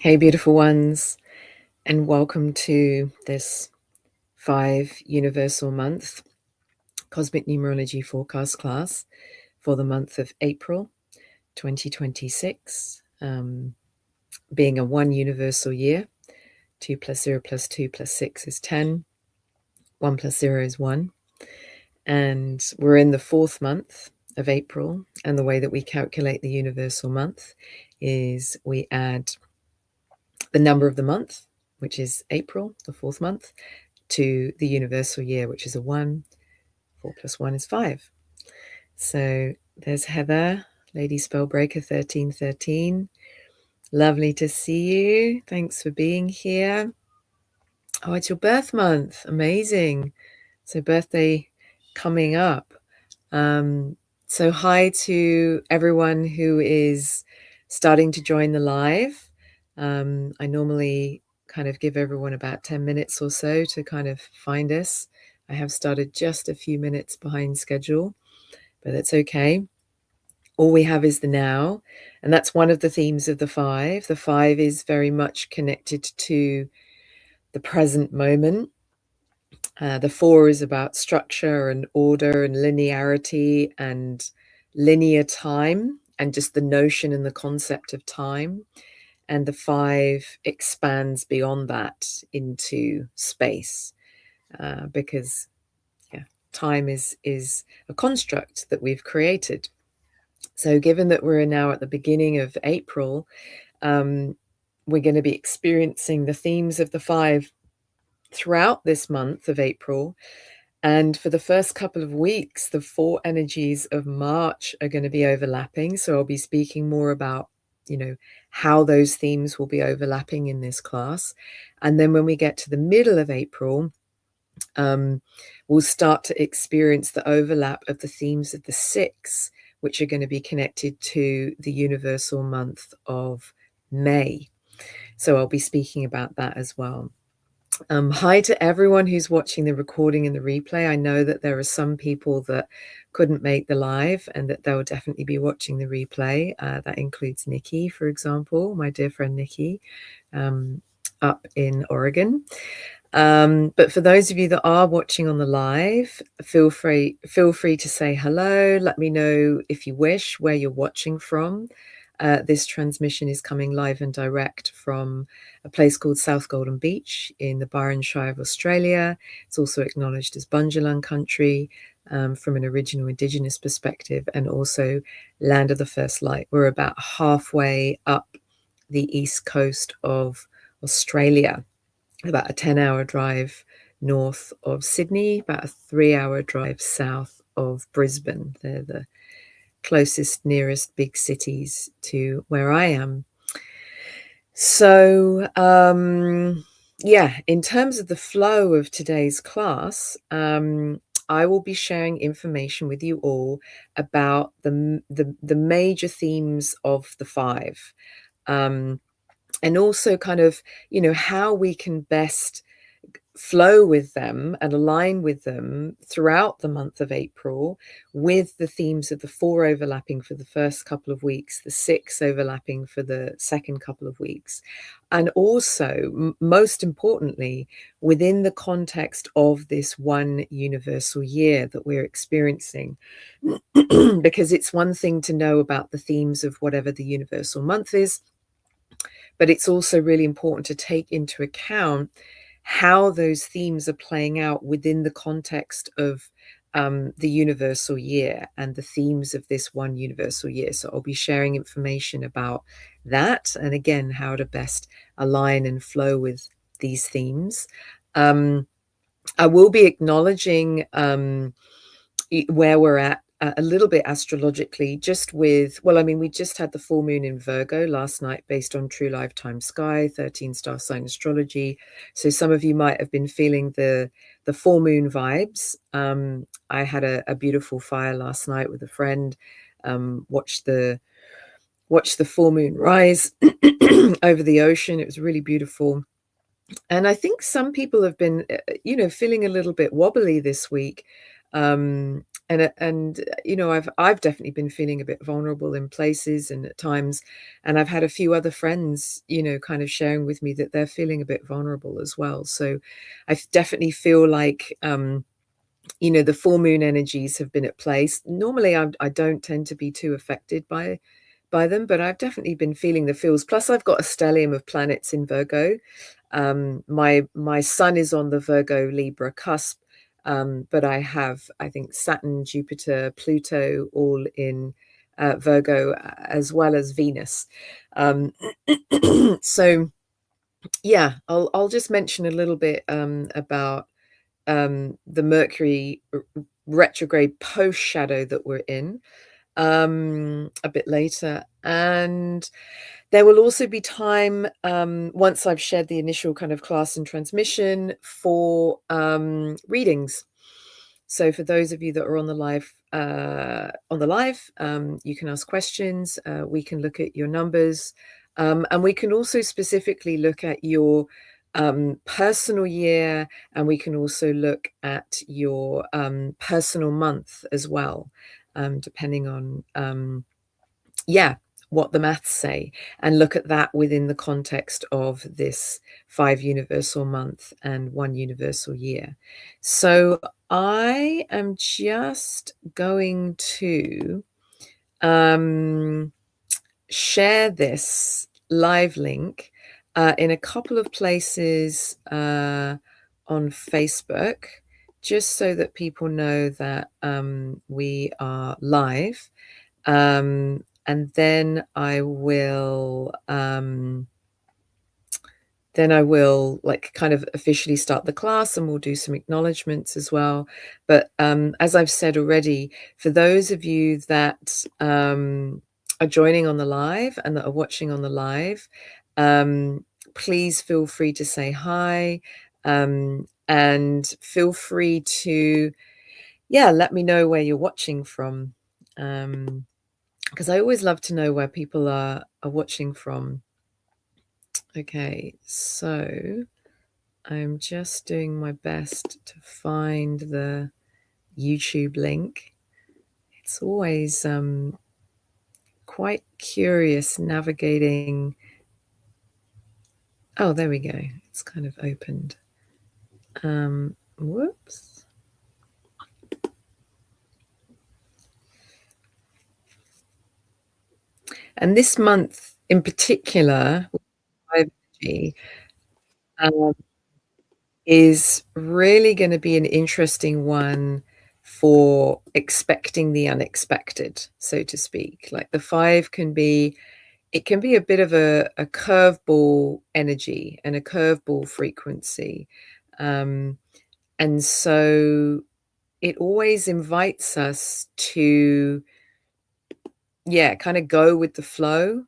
Hey, beautiful ones, and welcome to this 5 Universal Month Cosmic Numerology Forecast class for the month of April 2026, being a 1 universal year. 2 plus 0 plus 2 plus 6 is 10. 1 plus 0 is 1. And we're in the 4th month of April, and the way that we calculate the universal month is we add the number of the month, which is April, the 4th month, to the universal year, which is a 1. 4 plus 1 is 5. So there's Heather, Lady Spellbreaker 1313. Lovely to see you. Thanks for being here. Oh, it's your birth month. Amazing. So birthday coming up. So hi to everyone who is starting to join the live. I normally kind of give everyone about 10 minutes or so to kind of find us. I have started just a few minutes behind schedule, but that's okay. All we have is the now, and that's one of the themes of the 5. The 5 is very much connected to the present moment. The 4 is about structure and order and linearity and linear time and just the notion and the concept of time. And the 5 expands beyond that into space, because time is a construct that we've created. So given that we're now at the beginning of April, we're going to be experiencing the themes of the 5 throughout this month of April. And for the first couple of weeks, the 4 energies of March are going to be overlapping. So I'll be speaking more about, how those themes will be overlapping in this class. And then when we get to the middle of April, we'll start to experience the overlap of the themes of the 6, which are going to be connected to the universal month of May. So I'll be speaking about that as well. Hi to everyone who's watching the recording and the replay. I know that there are some people that couldn't make the live and that they'll definitely be watching the replay. That includes Nikki, for example, my dear friend Nikki, up in Oregon. But for those of you that are watching on the live, feel free to say hello. Let me know if you wish where you're watching from. This transmission is coming live and direct from a place called South Golden Beach in the Byron Shire of Australia. It's also acknowledged as Bundjalung country from an original Indigenous perspective, and also land of the first light. We're about halfway up the east coast of Australia, about a 10-hour drive north of Sydney, about a 3-hour drive south of Brisbane. They're the closest, nearest big cities to where I am. So, in terms of the flow of today's class, I will be sharing information with you all about the major themes of the 5. And also kind of, how we can best flow with them and align with them throughout the month of April, with the themes of the 4 overlapping for the first couple of weeks, the 6 overlapping for the second couple of weeks. And also, most importantly, within the context of this 1 universal year that we're experiencing, because it's one thing to know about the themes of whatever the universal month is, but it's also really important to take into account how those themes are playing out within the context of the universal year and the themes of this 1 universal year. So I'll be sharing information about that, and again, how to best align and flow with these themes. I will be acknowledging where we're at a little bit astrologically, just with, we just had the full moon in Virgo last night based on True Lifetime Sky, 13 star sign astrology. So some of you might have been feeling the full moon vibes. I had a beautiful fire last night with a friend, watched the full moon rise over the ocean. It was really beautiful. And I think some people have been, feeling a little bit wobbly this week. and you know, I've definitely been feeling a bit vulnerable in places and at times, and I've had a few other friends, you know, kind of sharing with me that they're feeling a bit vulnerable as well. So definitely feel like, you know, the full moon energies have been at place. Normally, I don't tend to be too affected by them, but I've definitely been feeling the feels. Plus, I've got a stellium of planets in Virgo. My sun is on the Virgo Libra cusp, but I have, I think, Saturn, Jupiter, Pluto all in Virgo, as well as Venus. So yeah, I'll just mention a little bit about the Mercury retrograde post shadow that we're in a bit later. And there will also be time, once I've shared the initial kind of class and transmission, for readings. So for those of you that are on the live, you can ask questions. We can look at your numbers, and we can also specifically look at your personal year, and we can also look at your personal month as well, depending on yeah, what the maths say, and look at that within the context of this 5 universal month and 1 universal year. So I am just going to share this live link in a couple of places on Facebook, just so that people know that we are live. And then I will like kind of officially start the class, and we'll do some acknowledgements as well. But as I've said already, for those of you that are joining on the live and that are watching on the live, please feel free to say hi, and feel free to let me know where you're watching from. Because I always love to know where people are watching from. Okay, so I'm just doing my best to find the YouTube link. It's always quite curious navigating. Oh, there we go. It's kind of opened. Whoops. And this month in particular, 5G, is really going to be an interesting one for expecting the unexpected, so to speak. Like the 5 can be, it can be a bit of a curveball energy and a curveball frequency. And so it always invites us to, kind of go with the flow,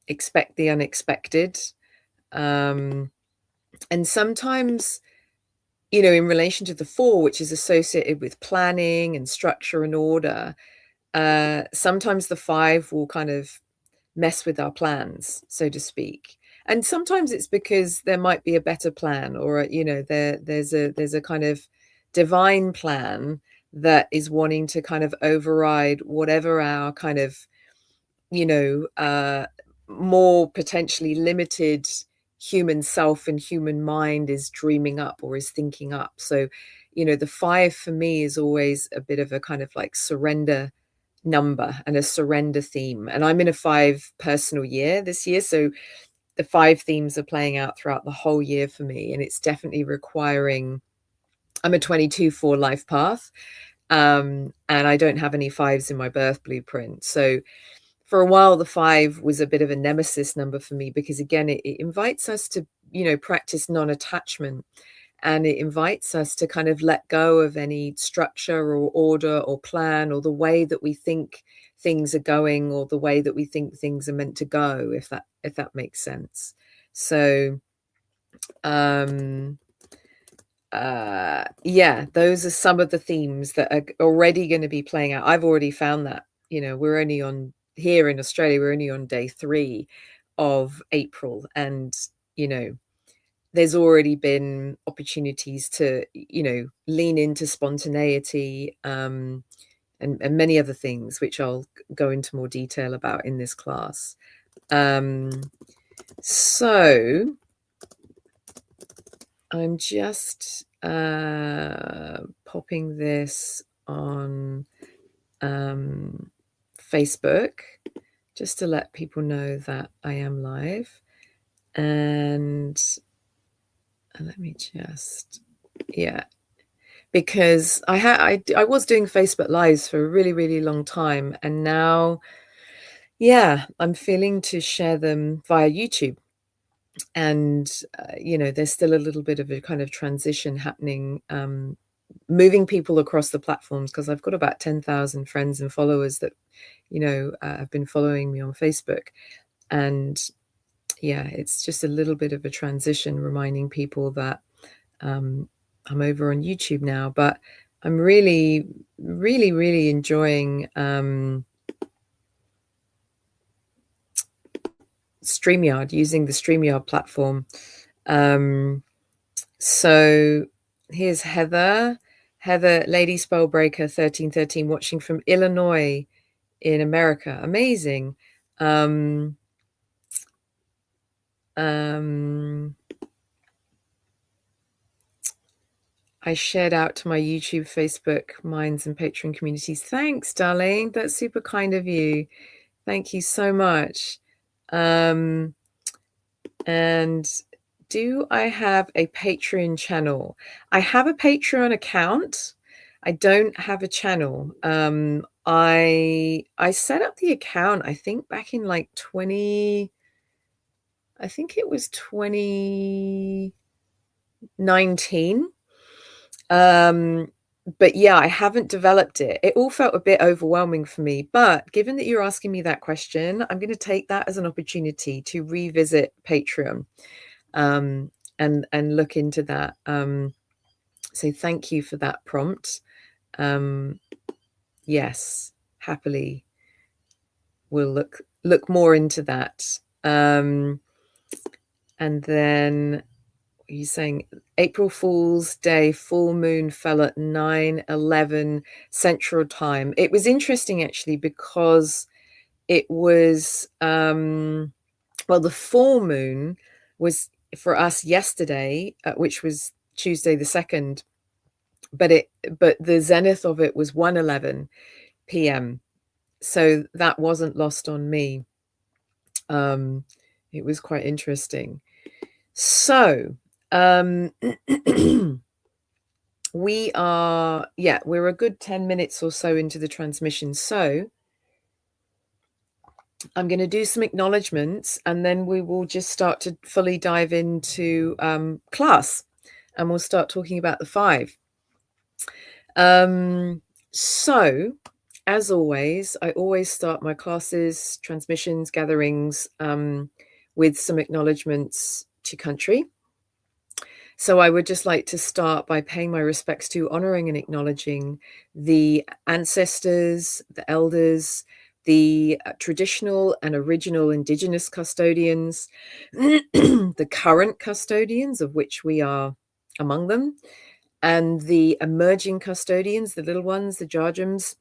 expect the unexpected. And sometimes, you know, in relation to the 4, which is associated with planning and structure and order, sometimes the 5 will kind of mess with our plans, so to speak. And sometimes it's because there might be a better plan, or you know, there's a kind of divine plan that is wanting to kind of override whatever our kind of, you know, more potentially limited human self and human mind is dreaming up or is thinking up. So, you know, the 5 for me is always a bit of a kind of like surrender number and a surrender theme. And I'm in a 5 personal year this year, so the 5 themes are playing out throughout the whole year for me, and it's definitely requiring, I'm a 22/4 life path, and I don't have any 5s in my birth blueprint. So for a while, the 5 was a bit of a nemesis number for me, because again, it invites us to, you know, practice non-attachment, and it invites us to kind of let go of any structure or order or plan, or the way that we think things are going, or the way that we think things are meant to go, if that makes sense. So those are some of the themes that are already going to be playing out. I've already found that, you know, we're only on, here in Australia, we're only on day 3 of April, and you know, there's already been opportunities to, lean into spontaneity, and many other things, which I'll go into more detail about in this class. So I'm just popping this on Facebook just to let people know that I am live. And let me just, because I was doing Facebook Lives for a really, really long time. And now, I'm feeling to share them via YouTube. And, there's still a little bit of a kind of transition happening, moving people across the platforms, because I've got about 10,000 friends and followers that, have been following me on Facebook. And it's just a little bit of a transition, reminding people that I'm over on YouTube now. But I'm really, really, really enjoying StreamYard, using the StreamYard platform. So here's Heather, Lady Spellbreaker 1313, watching from Illinois in America. Amazing. I shared out to my YouTube, Facebook, Minds, and Patreon communities. Thanks, darling. That's super kind of you. Thank you so much. And do I have a Patreon channel? I have a Patreon account. I don't have a channel. I set up the account, I think back in like 2019. But I haven't developed it. It all felt a bit overwhelming for me. But given that you're asking me that question, I'm going to take that as an opportunity to revisit Patreon, and look into that. So thank you for that prompt. Yes, happily we'll look more into that. And then you're saying April Fool's Day, full moon fell at 9:11 Central Time. It was interesting, actually, because it was, the full moon was for us yesterday, which was Tuesday the 2nd, but the zenith of it was 1:11 p.m. So that wasn't lost on me. It was quite interesting. So we're a good 10 minutes or so into the transmission. So I'm going to do some acknowledgements, and then we will just start to fully dive into class, and we'll start talking about the 5. So as always, I always start my classes, transmissions, gatherings with some acknowledgements to country. So I would just like to start by paying my respects to, honoring and acknowledging the ancestors, the elders, the traditional and original Indigenous custodians, the current custodians, of which we are among them, and the emerging custodians, the little ones, the Jarjums,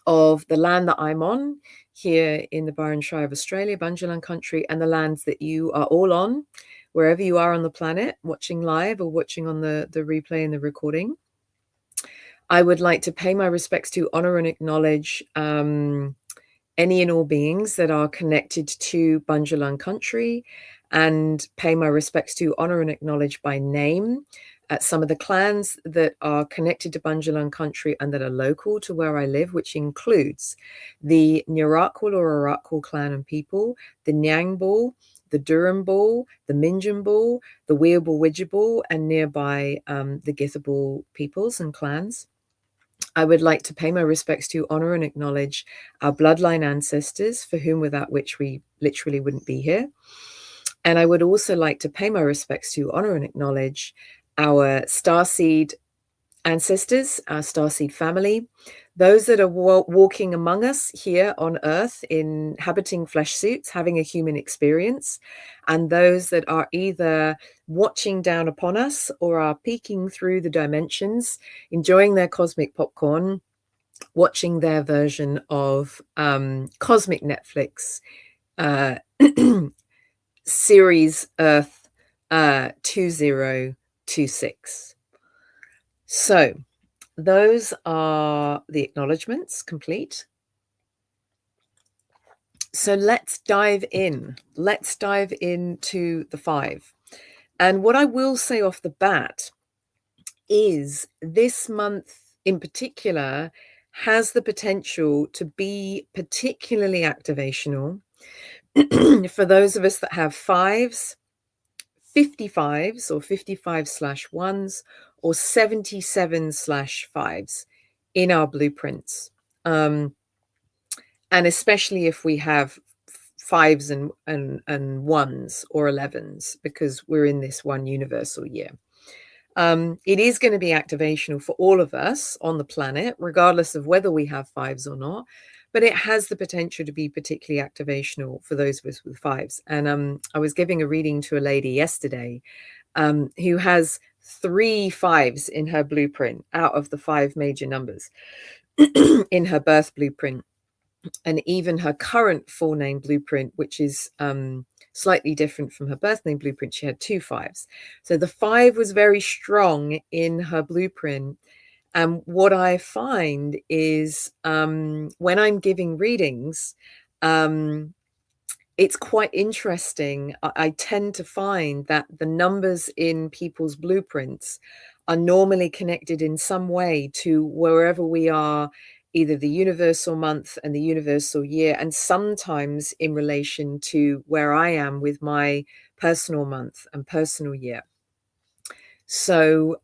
of the land that I'm on here in the Byron Shire of Australia, Bunjalung country, and the lands that you are all on, wherever you are on the planet, watching live or watching on the replay and the recording. I would like to pay my respects to, honor and acknowledge any and all beings that are connected to Bunjalung country, and pay my respects to, honor and acknowledge by name some of the clans that are connected to Bunjalung country and that are local to where I live, which includes the Nurakwal or Arakwal clan and people, the Nyangbal, the Durrumbal, the Minjambal, the Weeabal Widjabal, and nearby the Githibal peoples and clans. I would like to pay my respects to, honor and acknowledge our bloodline ancestors, for whom without which we literally wouldn't be here. And I would also like to pay my respects to, honor and acknowledge our starseed ancestors, our starseed family, those that are walking among us here on Earth, inhabiting flesh suits, having a human experience, and those that are either watching down upon us or are peeking through the dimensions, enjoying their cosmic popcorn, watching their version of Cosmic Netflix series Earth 2026. So those are the acknowledgements complete. So let's dive in. Let's dive into the 5. And what I will say off the bat is this month in particular has the potential to be particularly activational for those of us that have 5s, 55s or 55/1s or 77/5s in our blueprints. And especially if we have 5s and 1s or 11s, because we're in this one universal year. It is going to be activational for all of us on the planet, regardless of whether we have 5s or not. But it has the potential to be particularly activational for those of us with 5s. And I was giving a reading to a lady yesterday who has 3 5s in her blueprint out of the 5 major numbers in her birth blueprint. And even her current full name blueprint, which is slightly different from her birth name blueprint, she had 2 5s. So the 5 was very strong in her blueprint. And what I find is when I'm giving readings, it's quite interesting. I tend to find that the numbers in people's blueprints are normally connected in some way to wherever we are, either the universal month and the universal year, and sometimes in relation to where I am with my personal month and personal year. So,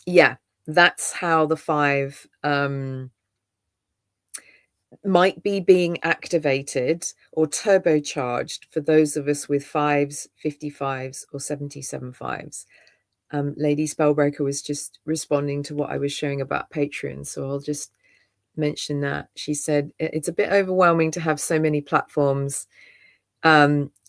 yeah, that's how the 5 might be being activated or turbocharged for those of us with 5s, 55s, or 77/5s. Lady Spellbreaker was just responding to what I was showing about Patreon, so I'll just mention that. She said, it's a bit overwhelming to have so many platforms.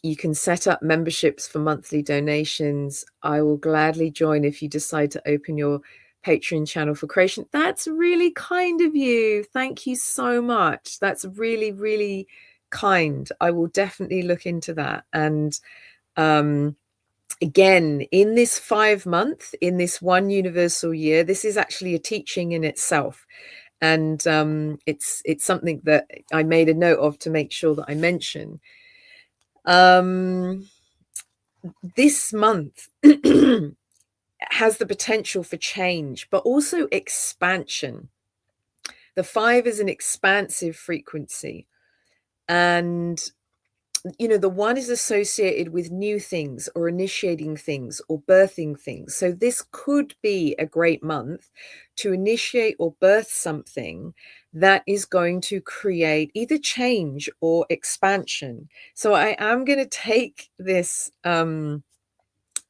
You can set up memberships for monthly donations. I will gladly join if you decide to open your Patreon channel for creation. That's really kind of you. Thank you so much. That's really, really kind. I will definitely look into that. And again, in this 5 month, in this one universal year, this is actually a teaching in itself. And it's something that I made a note of to make sure that I mention. This month has the potential for change, but also expansion. The 5 is an expansive frequency. And, you know, the 1 is associated with new things or initiating things or birthing things. So this could be a great month to initiate or birth something that is going to create either change or expansion. So I am going to take this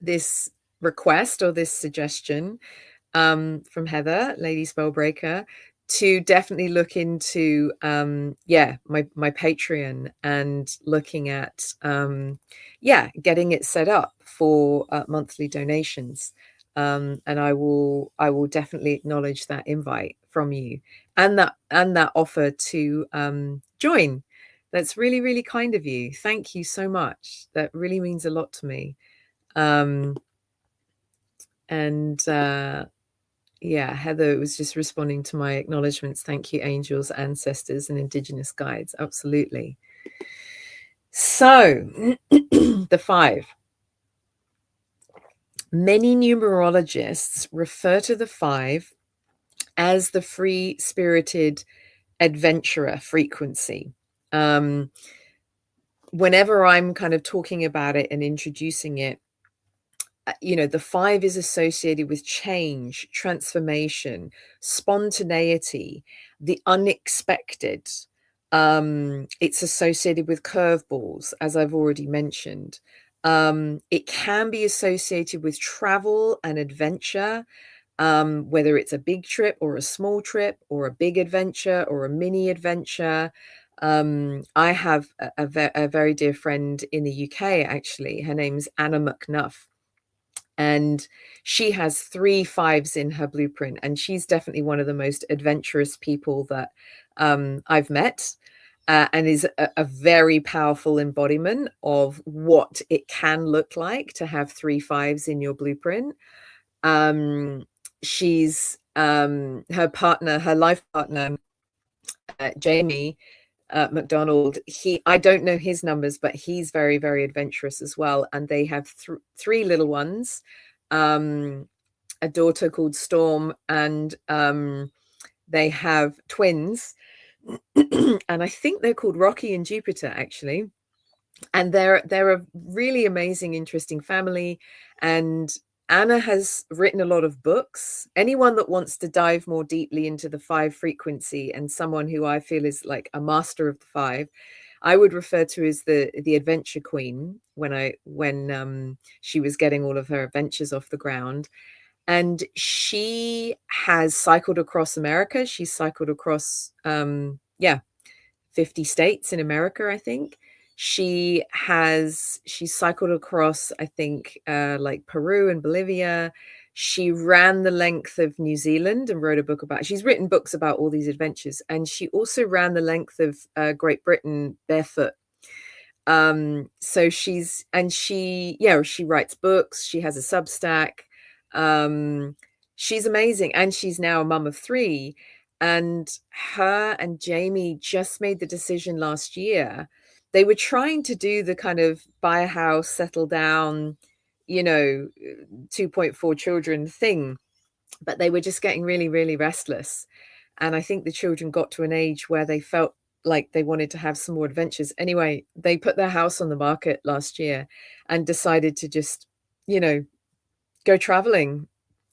this request or this suggestion from Heather, Lady Spellbreaker, to definitely look into my Patreon and looking at getting it set up for monthly donations. And I will definitely acknowledge that invite from you and that offer to join. That's really, really kind of you. Thank you so much. That really means a lot to me. Heather was just responding to my acknowledgements. Thank you, angels, ancestors, and indigenous guides. Absolutely. So the 5. Many numerologists refer to the 5 as the free-spirited adventurer frequency. Whenever I'm kind of talking about it and introducing it, you know, the 5 is associated with change, transformation, spontaneity, the unexpected. It's associated with curveballs, as I've already mentioned. It can be associated with travel and adventure, whether it's a big trip or a small trip or a big adventure or a mini adventure. I have a very dear friend in the UK, actually. Her name's Anna McNuff. And she has 3 5s in her blueprint. And she's definitely one of the most adventurous people that I've met. And is a very powerful embodiment of what it can look like to have 3 5s in your blueprint. She's her partner, her life partner, Jamie McDonald. I don't know his numbers, but he's very, very adventurous as well. And they have 3 little ones, a daughter called Storm, and they have twins. And I think they're called Rocky and Jupiter, actually. And they're a really amazing, interesting family. And Anna has written a lot of books. Anyone that wants to dive more deeply into the 5 frequency, and someone who I feel is like a master of the 5, I would refer to as the adventure queen when she was getting all of her adventures off the ground. And she has cycled across America. She's cycled across 50 states in America, I think. She's cycled across, I think, like Peru and Bolivia. She ran the length of New Zealand and wrote a book about. She's written books about all these adventures, and she also ran the length of Great Britain barefoot. So she writes books. She has a Substack. She's amazing, and she's now a mum of 3. And her and Jamie just made the decision last year. They were trying to do the kind of buy a house, settle down, 2.4 children thing, but they were just getting really, really restless. And I think the children got to an age where they felt like they wanted to have some more adventures. Anyway, they put their house on the market last year and decided to just, go traveling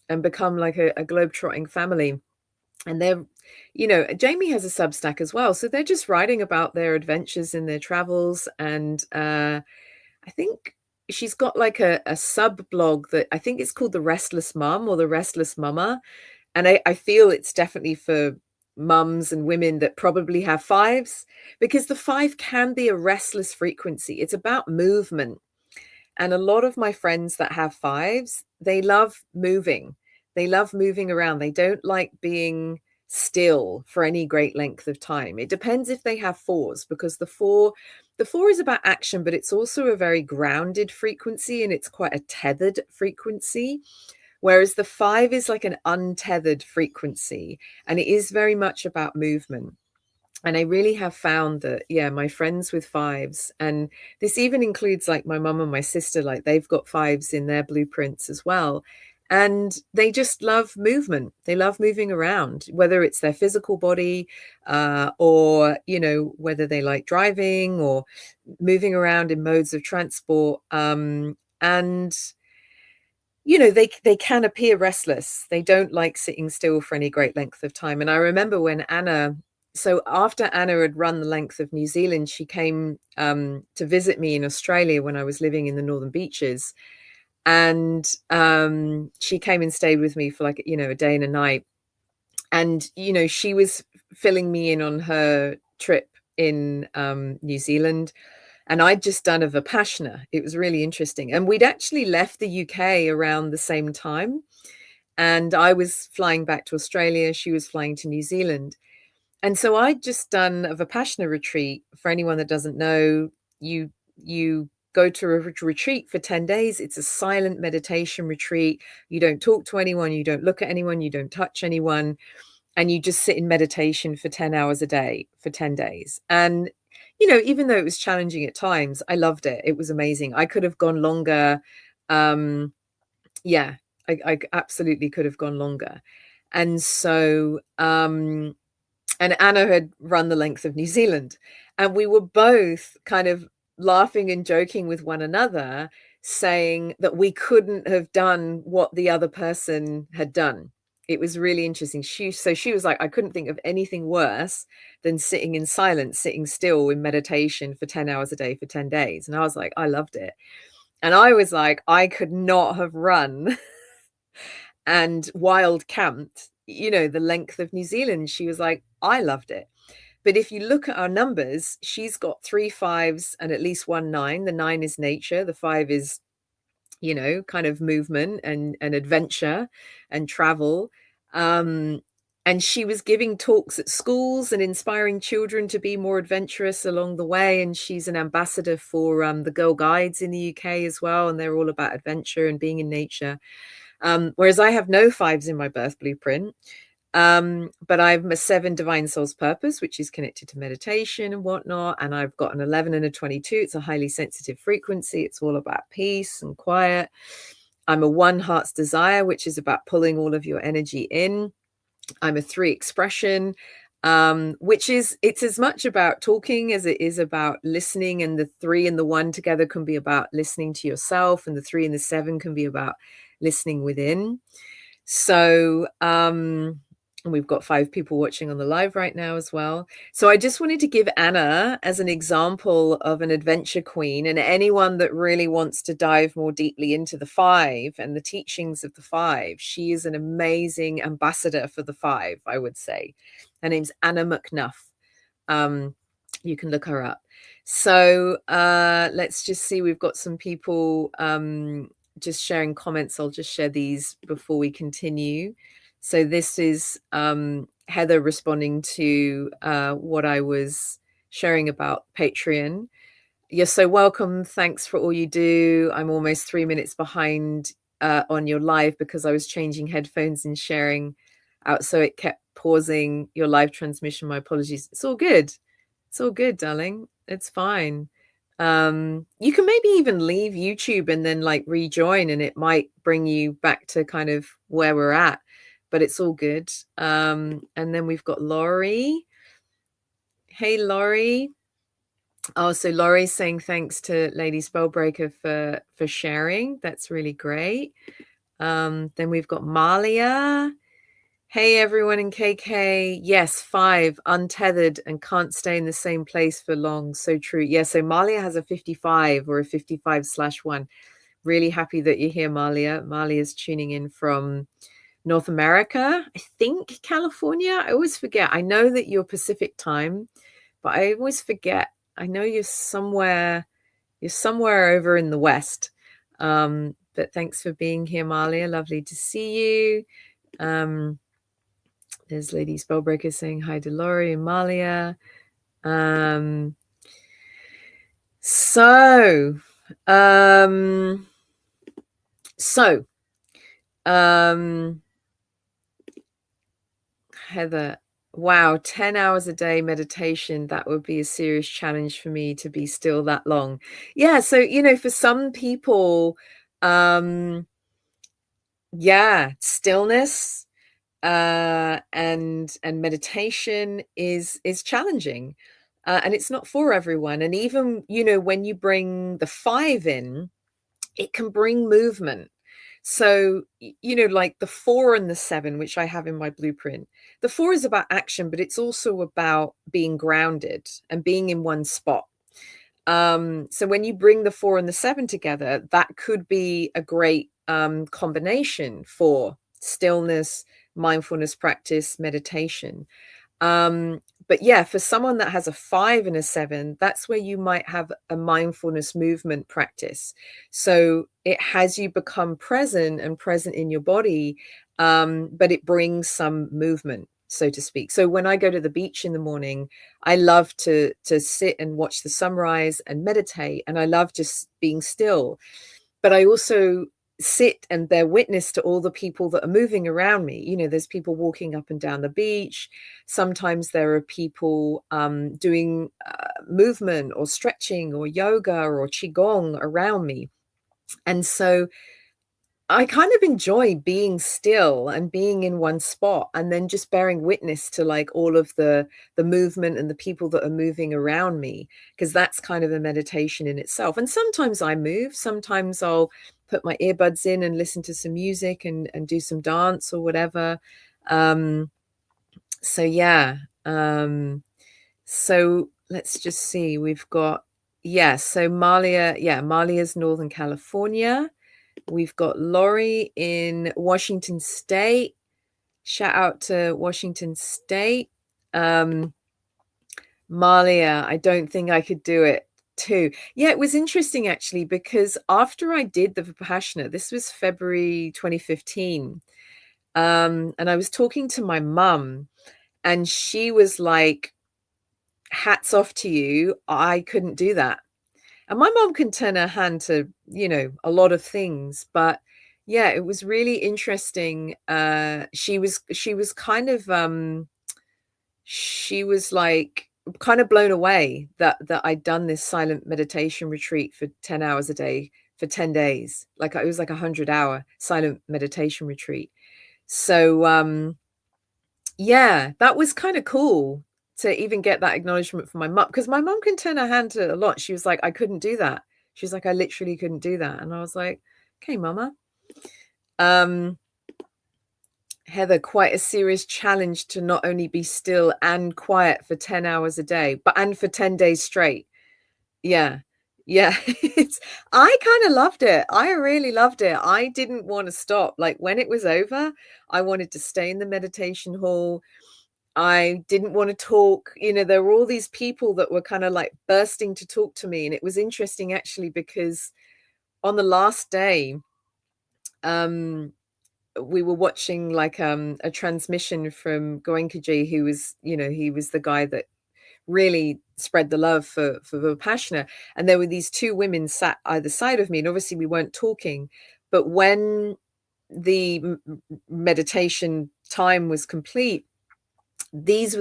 and become like a globe-trotting family. And Jamie has a Substack as well. So they're just writing about their adventures and their travels. And I think she's got like a sub blog that I think it's called The Restless Mum or The Restless Mama. And I feel it's definitely for mums and women that probably have 5s, because the 5 can be a restless frequency. It's about movement. And a lot of my friends that have 5s, they love moving. They love moving around. They don't like being still for any great length of time. It depends if they have 4s, because the 4 is about action, but it's also a very grounded frequency, and it's quite a tethered frequency. Whereas the 5 is like an untethered frequency, and it is very much about movement. And I really have found that, my friends with 5s, and this even includes like my mum and my sister, like they've got 5s in their blueprints as well. And they just love movement. They love moving around, whether it's their physical body, or, whether they like driving or moving around in modes of transport. And they can appear restless. They don't like sitting still for any great length of time. And I remember when after Anna had run the length of New Zealand, she came to visit me in Australia when I was living in the Northern Beaches. And she came and stayed with me for like, a day and a night. And, she was filling me in on her trip in New Zealand. And I'd just done a Vipassana. It was really interesting. And we'd actually left the UK around the same time. And I was flying back to Australia. She was flying to New Zealand. And so I'd just done a Vipassana retreat. For anyone that doesn't know, you go to a retreat for 10 days. It's a silent meditation retreat. You don't talk to anyone. You don't look at anyone. You don't touch anyone. And you just sit in meditation for 10 hours a day for 10 days. And even though it was challenging at times, I loved it. It was amazing. I could have gone longer. I absolutely could have gone longer. And so, and Anna had run the length of New Zealand. And we were both kind of laughing and joking with one another, saying that we couldn't have done what the other person had done. It was really interesting. She was like, I couldn't think of anything worse than sitting in silence, sitting still in meditation for 10 hours a day for 10 days. And I was like, I loved it. And I was like, I could not have run and wild camped, the length of New Zealand. She was like, I loved it. But if you look at our numbers, she's got 3 5s and at least 1 9. The 9 is nature. The 5 is, kind of movement and adventure and travel. And she was giving talks at schools and inspiring children to be more adventurous along the way. And she's an ambassador for the Girl Guides in the UK as well. And they're all about adventure and being in nature. Whereas I have no 5s in my birth blueprint. But I'm a 7 divine soul's purpose, which is connected to meditation and whatnot. And I've got an 11 and a 22. It's a highly sensitive frequency. It's all about peace and quiet. I'm a 1 heart's desire, which is about pulling all of your energy in. I'm a 3 expression, which is, it's as much about talking as it is about listening. And the 3 and the 1 together can be about listening to yourself. And the 3 and the 7 can be about listening within. So, and we've got 5 people watching on the live right now as well. So I just wanted to give Anna as an example of an adventure queen, and anyone that really wants to dive more deeply into the 5 and the teachings of the 5. She is an amazing ambassador for the 5, I would say. Her name's Anna McNuff. You can look her up. So let's just see. We've got some people just sharing comments. I'll just share these before we continue. So this is Heather responding to what I was sharing about Patreon. You're so welcome. Thanks for all you do. I'm almost 3 minutes behind on your live because I was changing headphones and sharing out. So it kept pausing your live transmission. My apologies. It's all good. It's all good, darling. It's fine. You can maybe even leave YouTube and then like rejoin, and it might bring you back to kind of where we're at. But it's all good. And then we've got Laurie. Hey, Laurie. Oh, so Laurie's saying thanks to Lady Spellbreaker for sharing. That's really great. Then we've got Malia. Hey, everyone in KK. Yes, 5, untethered and can't stay in the same place for long. So true. Yeah, so Malia has a 55 or a 55/1. Really happy that you're here, Malia. Malia's tuning in from North America, I think California. I always forget. I know that you're Pacific time, but I always forget. I know you're somewhere over in the West. But thanks for being here, Malia. Lovely to see you. There's Lady Spellbreaker saying hi to Laurie and Malia. Heather, wow, 10 hours a day meditation. That would be a serious challenge for me to be still that long. Yeah. So, for some people, stillness and meditation is challenging. And it's not for everyone. And even, when you bring the 5 in, it can bring movement. So, like the 4 and the 7, which I have in my blueprint, the 4 is about action, but it's also about being grounded and being in one spot. So when you bring the 4 and the 7 together, that could be a great combination for stillness, mindfulness practice, meditation. But yeah, for someone that has a 5 and a 7, that's where you might have a mindfulness movement practice. So it has you become present in your body, but it brings some movement, so to speak. So when I go to the beach in the morning, I love to sit and watch the sunrise and meditate, and I love just being still. But I also sit and bear witness to all the people that are moving around me. There's people walking up and down the beach. Sometimes there are people doing movement or stretching or yoga or qigong around me. And so I kind of enjoy being still and being in one spot, and then just bearing witness to like all of the movement and the people that are moving around me, because that's kind of a meditation in itself. And sometimes I move, sometimes I'll put my earbuds in and listen to some music and do some dance or whatever. So yeah. So let's just see. We've got, Yeah, so Malia's Northern California. We've got Lori in Washington State. Shout out to Washington State. Malia, I don't think I could do it too. Yeah, it was interesting actually, because after I did the Vipassana, this was February 2015, and I was talking to my mum, and she was like, hats off to you. I couldn't do that. And my mom can turn her hand to, a lot of things, but yeah, it was really interesting. She was kind of she was like kind of blown away that I'd done this silent meditation retreat for 10 hours a day for 10 days. Like it was like 100-hour silent meditation retreat. So yeah, that was kind of cool to even get that acknowledgement from my mum, because my mum can turn her hand to a lot. She was like, I couldn't do that. She's like, I literally couldn't do that. And I was like, okay, mama. Heather, quite a serious challenge to not only be still and quiet for 10 hours a day, and for 10 days straight. Yeah. Yeah. I kind of loved it. I really loved it. I didn't want to stop. Like when it was over, I wanted to stay in the meditation hall. I didn't want to talk. There were all these people that were kind of like bursting to talk to me. And it was interesting actually, because on the last day, we were watching like a transmission from Goenkaji, who was, he was the guy that really spread the love for Vipassana. And there were these two women sat either side of me, and obviously we weren't talking. But when the meditation time was complete, these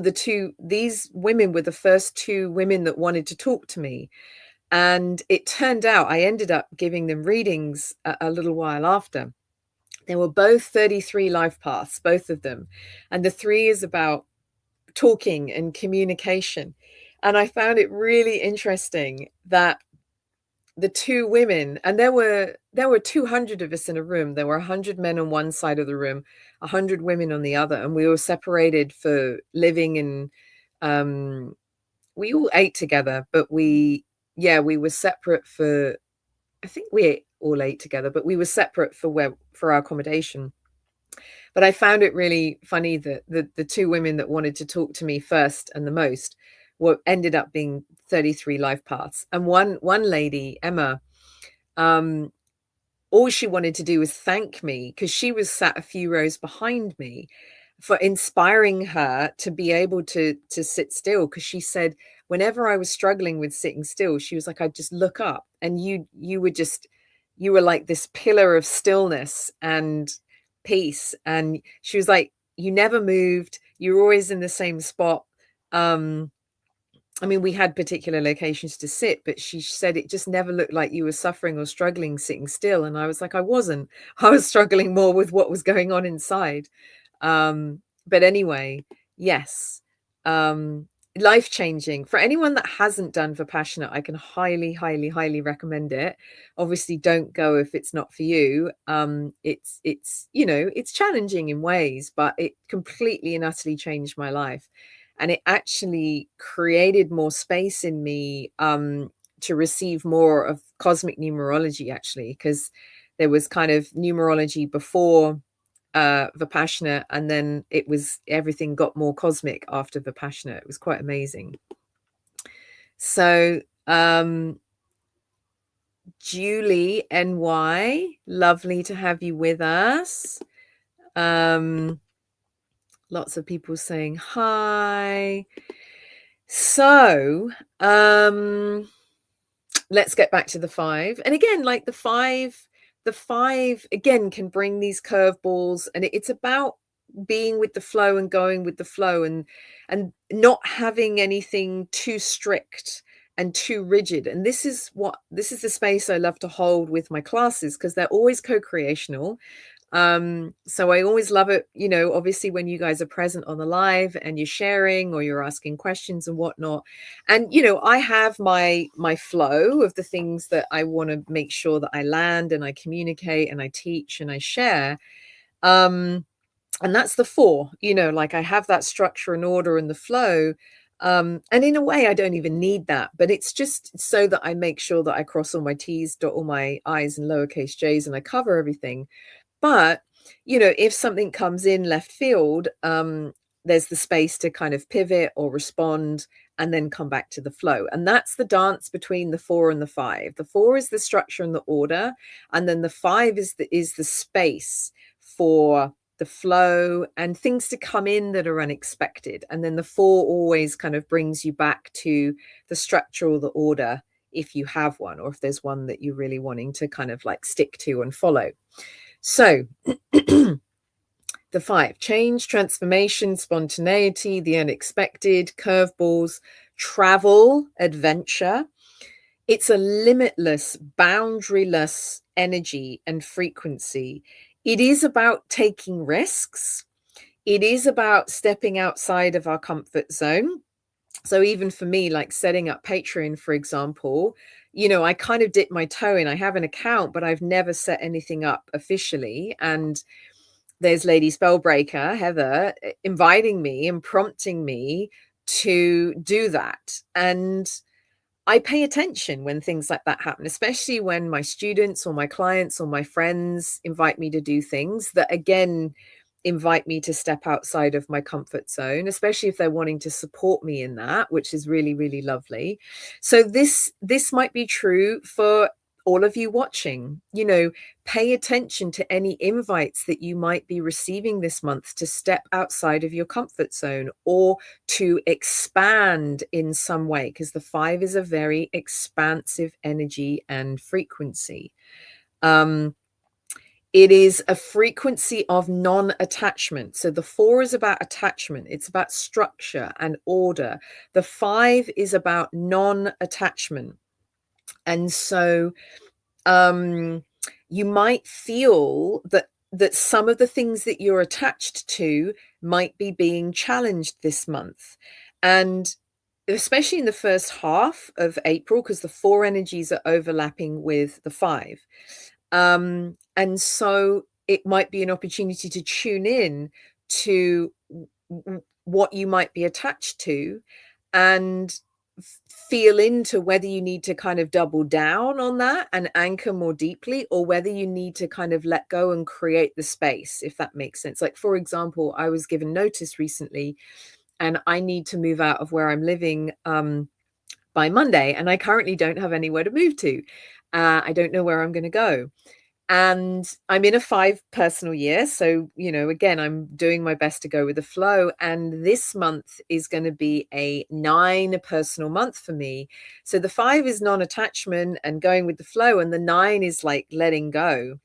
women were the first two women that wanted to talk to me. And it turned out I ended up giving them readings a little while after. They were both 33 life paths, both of them. And the 3 is about talking and communication. And I found it really interesting that the two women, and there were 200 of us in a room. There were 100 men on one side of the room, 100 women on the other, and we were separated for living. And we all ate together, but we were separate for, I think we all ate together, but we were separate for our accommodation. But I found it really funny that the two women that wanted to talk to me first and the most ended up being 33 life paths. And one lady, Emma, all she wanted to do was thank me, because she was sat a few rows behind me, for inspiring her to be able to sit still. Because she said whenever I was struggling with sitting still, she was like, I'd just look up and you were like this pillar of stillness and peace. And she was like, you never moved, you were always in the same spot. I mean, we had particular locations to sit, but she said it just never looked like you were suffering or struggling sitting still. And I was like, I wasn't. I was struggling more with what was going on inside. But anyway, yes. Life-changing. For anyone that hasn't done Vipassana, I can highly, highly, highly recommend it. Obviously, don't go if it's not for you. It's challenging in ways, but it completely and utterly changed my life. And it actually created more space in me to receive more of cosmic numerology, actually, because there was kind of numerology before Vipassana, and then everything got more cosmic after Vipassana. It was quite amazing. So Julie NY, lovely to have you with us. Lots of people saying hi. So let's get back to the 5. And again, like the 5 again can bring these curveballs, and it's about being with the flow and going with the flow, and not having anything too strict and too rigid. And this is the space I love to hold with my classes, because they're always co-creational. So I always love it, obviously when you guys are present on the live and you're sharing or you're asking questions and whatnot. And, I have my flow of the things that I want to make sure that I land and I communicate and I teach and I share. And that's the 4, like I have that structure and order and the flow. And in a way, I don't even need that, but it's just so that I make sure that I cross all my T's, dot all my I's and lowercase j's, and I cover everything. But, if something comes in left field, there's the space to kind of pivot or respond and then come back to the flow. And that's the dance between the 4 and the 5. The 4 is the structure and the order, and then the 5 is the space for the flow and things to come in that are unexpected. And then the 4 always kind of brings you back to the structure or the order, if you have one, or if there's one that you're really wanting to kind of like stick to and follow. So the 5: change, transformation, spontaneity, the unexpected, curveballs, travel, adventure. It's a limitless, boundaryless energy and frequency. It is about taking risks. It is about stepping outside of our comfort zone. So even for me, like setting up Patreon, for example, I kind of dipped my toe in. I have an account, but I've never set anything up officially. And there's Lady Spellbreaker, Heather, inviting me and prompting me to do that. And I pay attention when things like that happen, especially when my students or my clients or my friends invite me to do things that, again, invite me to step outside of my comfort zone, especially if they're wanting to support me in that, which is really, really lovely. So this might be true for all of you watching. Pay attention to any invites that you might be receiving this month to step outside of your comfort zone or to expand in some way, because the 5 is a very expansive energy and frequency. It is a frequency of non-attachment. So the 4 is about attachment. It's about structure and order. The 5 is about non-attachment. And so you might feel that some of the things that you're attached to might be being challenged this month. And especially in the first half of April, because the 4 energies are overlapping with the 5. And so it might be an opportunity to tune in to what you might be attached to and feel into whether you need to kind of double down on that and anchor more deeply, or whether you need to kind of let go and create the space, if that makes sense. Like, for example, I was given notice recently and I need to move out of where I'm living by Monday, and I currently don't have anywhere to move to. I don't know where I'm going to go. And I'm in a 5 personal year. So, again, I'm doing my best to go with the flow. And this month is going to be a 9 personal month for me. So the 5 is non-attachment and going with the flow. And the 9 is like letting go.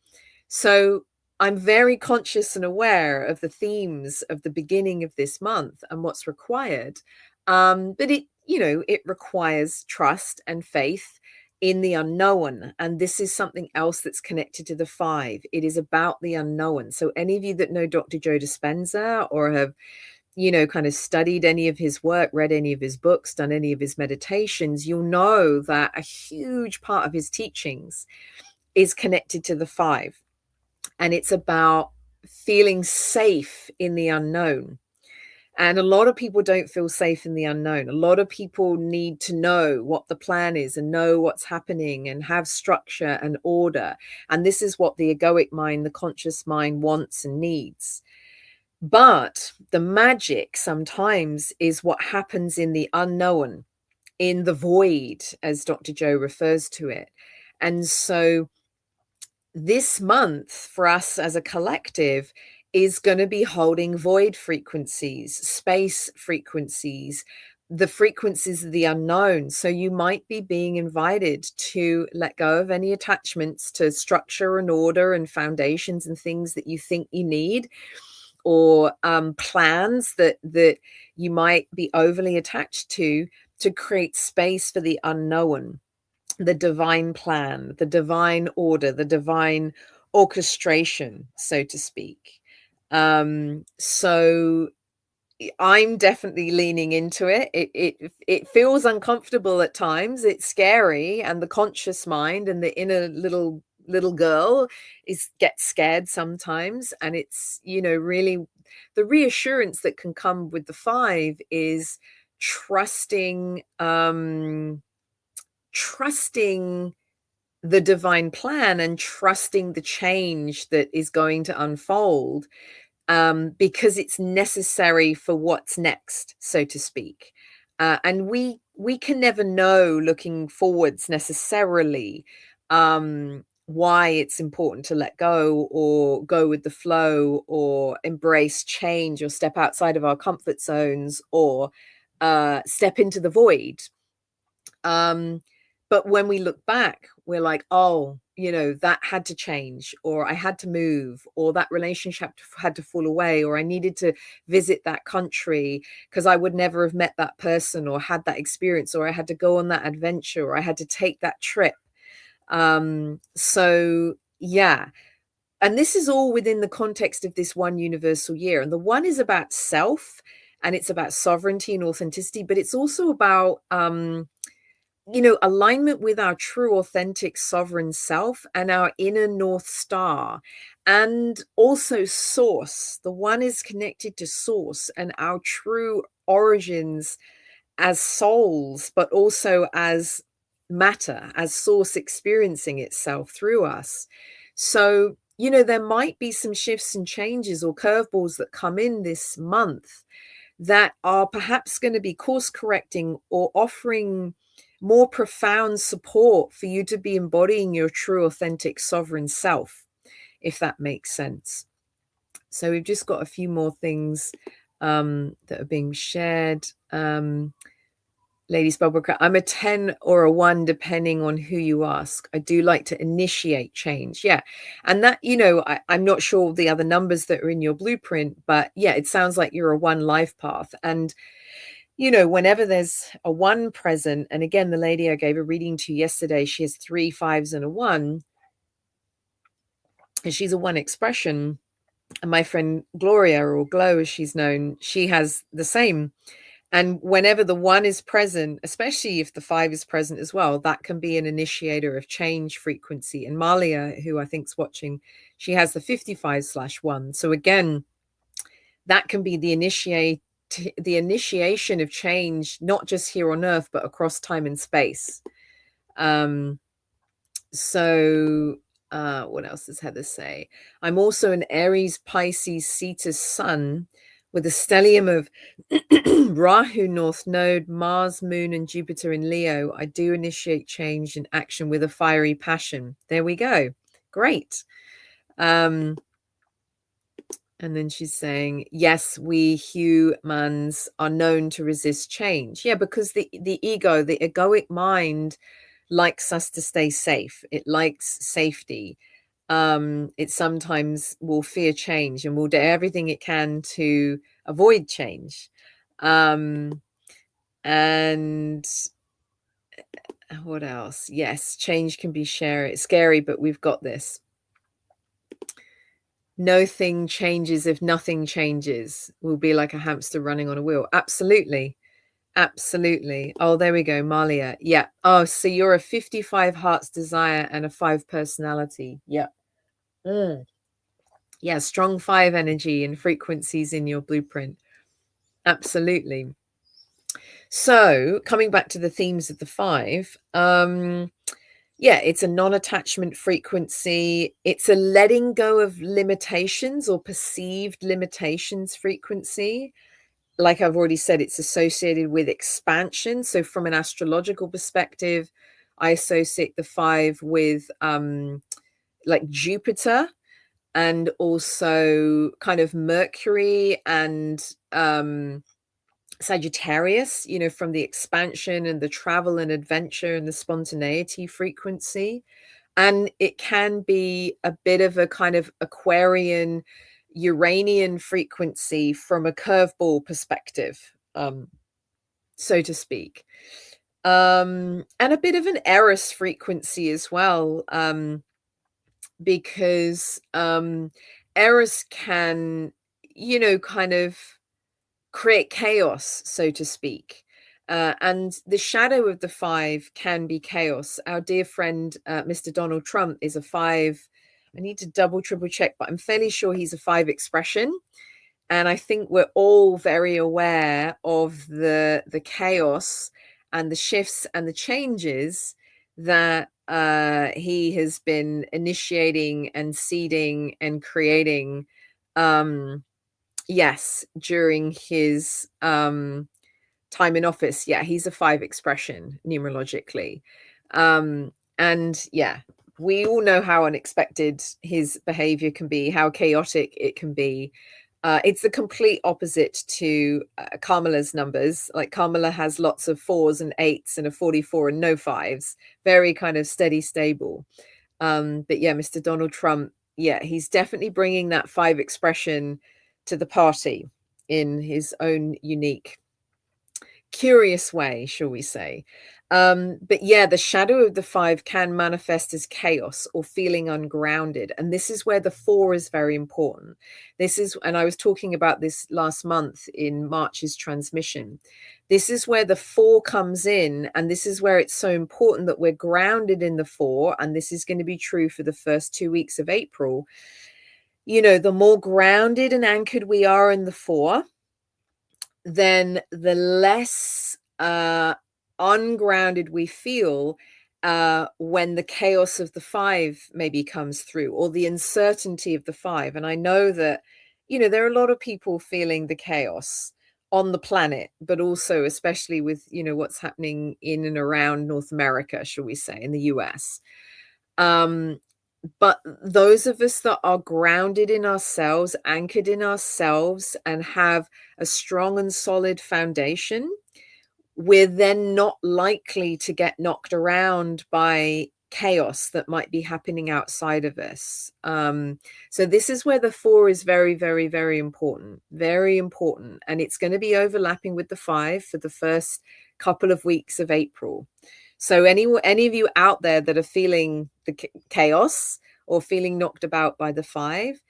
So I'm very conscious and aware of the themes of the beginning of this month and what's required. But it requires trust and faith in the unknown. And this is something else that's connected to the 5. It is about the unknown. So any of you that know Dr. Joe Dispenza or have, kind of studied any of his work, read any of his books, done any of his meditations, you'll know that a huge part of his teachings is connected to the 5. And it's about feeling safe in the unknown. And a lot of people don't feel safe in the unknown. A lot of people need to know what the plan is and know what's happening and have structure and order. And this is what the egoic mind, the conscious mind, wants and needs. But the magic sometimes is what happens in the unknown, in the void, as Dr. Joe refers to it. And so this month for us as a collective is going to be holding void frequencies, space frequencies, the frequencies of the unknown. So you might be being invited to let go of any attachments to structure and order and foundations and things that you think you need, or plans that you might be overly attached to create space for the unknown, the divine plan, the divine order, the divine orchestration, so to speak. So I'm definitely leaning into it. It feels uncomfortable at times. It's scary, and the conscious mind and the inner little girl gets scared sometimes. And it's really the reassurance that can come with the 5 is trusting trusting the divine plan and trusting the change that is going to unfold, because it's necessary for what's next, so to speak. And we can never know looking forwards necessarily, why it's important to let go or go with the flow or embrace change or step outside of our comfort zones or step into the void. But when we look back, we're like, oh, that had to change, or I had to move, or that relationship had to fall away, or I needed to visit that country because I would never have met that person or had that experience, or I had to go on that adventure, or I had to take that trip. So yeah. And this is all within the context of this one universal year. And the one is about self, and it's about sovereignty and authenticity, but it's also about alignment with our true, authentic, sovereign self and our inner North Star, and also source. The one is connected to source and our true origins as souls, but also as matter, as source experiencing itself through us. So, there might be some shifts and changes or curveballs that come in this month that are perhaps going to be course correcting or offering more profound support for you to be embodying your true, authentic, sovereign self, if that makes sense. So we've just got a few more things that are being shared. Lady Spellbroker, I'm a 10 or a 1, depending on who you ask. I do like to initiate change. Yeah. And that, I'm not sure the other numbers that are in your blueprint, but yeah, it sounds like you're a 1 life path. And whenever there's a 1 present, and again, the lady I gave a reading to yesterday, she has 3 5s and a 1, and she's a 1 expression. And my friend Gloria, or Glow as she's known, she has the same. And whenever the 1 is present, especially if the 5 is present as well, that can be an initiator of change frequency. And Malia, who I think's watching, she has the 55/1. So again, that can be the initiation of change, not just here on earth, but across time and space. What else does Heather say? I'm also an Aries, Pisces, Cetus sun with a stellium of Rahu North Node, Mars, Moon, and Jupiter in Leo. I do initiate change and action with a fiery passion. There we go. Great. And then she's saying, yes, we humans are known to resist change. Yeah, because the ego, the egoic mind likes us to stay safe. It likes safety. It sometimes will fear change and will do everything it can to avoid change. And what else? Yes, change can be scary, but we've got this. No thing changes if nothing changes. We'll be like a hamster running on a wheel. Absolutely. Absolutely. Oh, there we go. Malia. Yeah. Oh, so you're a 55 heart's desire and a 5 personality. Yeah. Yeah. Strong 5 energy and frequencies in your blueprint. Absolutely. So coming back to the themes of the 5, yeah, it's a non-attachment frequency. It's a letting go of limitations or perceived limitations frequency. Like I've already said, it's associated with expansion. So from an astrological perspective, I associate the 5 with like Jupiter, and also kind of Mercury and Sagittarius, from the expansion and the travel and adventure and the spontaneity frequency. And it can be a bit of a kind of Aquarian, Uranian frequency from a curveball perspective, so to speak. And a bit of an Eris frequency as well, because Eris can, kind of create chaos, so to speak. And the shadow of the 5 can be chaos. Our dear friend, Mr. Donald Trump, is a 5. I need to triple check, but I'm fairly sure he's a 5 expression. And I think we're all very aware of the chaos and the shifts and the changes that he has been initiating and seeding and creating, yes, during his time in office. Yeah, he's a 5 expression numerologically. And yeah, we all know how unexpected his behavior can be, how chaotic it can be. It's the complete opposite to Kamala's numbers. Like Kamala has lots of 4s and 8s and a 44 and no 5s, very kind of steady, stable. But yeah, Mr. Donald Trump, yeah, he's definitely bringing that 5 expression to the party in his own unique, curious way, shall we say. But yeah, the shadow of the 5 can manifest as chaos or feeling ungrounded. And this is where the 4 is very important. And I was talking about this last month in March's transmission. This is where the 4 comes in. And this is where it's so important that we're grounded in the 4. And this is going to be true for the first 2 weeks of April. You know, the more grounded and anchored we are in the 4, then the less ungrounded we feel when the chaos of the 5 maybe comes through, or the uncertainty of the 5. And I know that, you know, there are a lot of people feeling the chaos on the planet, but also especially with, you know, what's happening in and around North America, shall we say, in the US. But those of us that are grounded in ourselves, anchored in ourselves, and have a strong and solid foundation, we're then not likely to get knocked around by chaos that might be happening outside of us. So this is where the 4 is very, very, very important, very important. And it's going to be overlapping with the 5 for the first couple of weeks of April. So any of you out there that are feeling the chaos or feeling knocked about by the 5,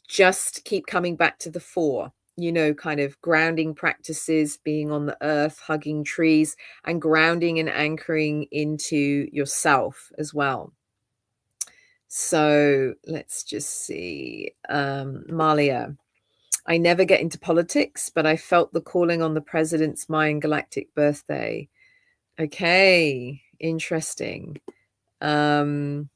just keep coming back to the 4, you know, kind of grounding practices, being on the earth, hugging trees, and grounding and anchoring into yourself as well. So let's just see. Malia, I never get into politics, but I felt the calling on the president's Mayan galactic birthday. Okay, interesting. What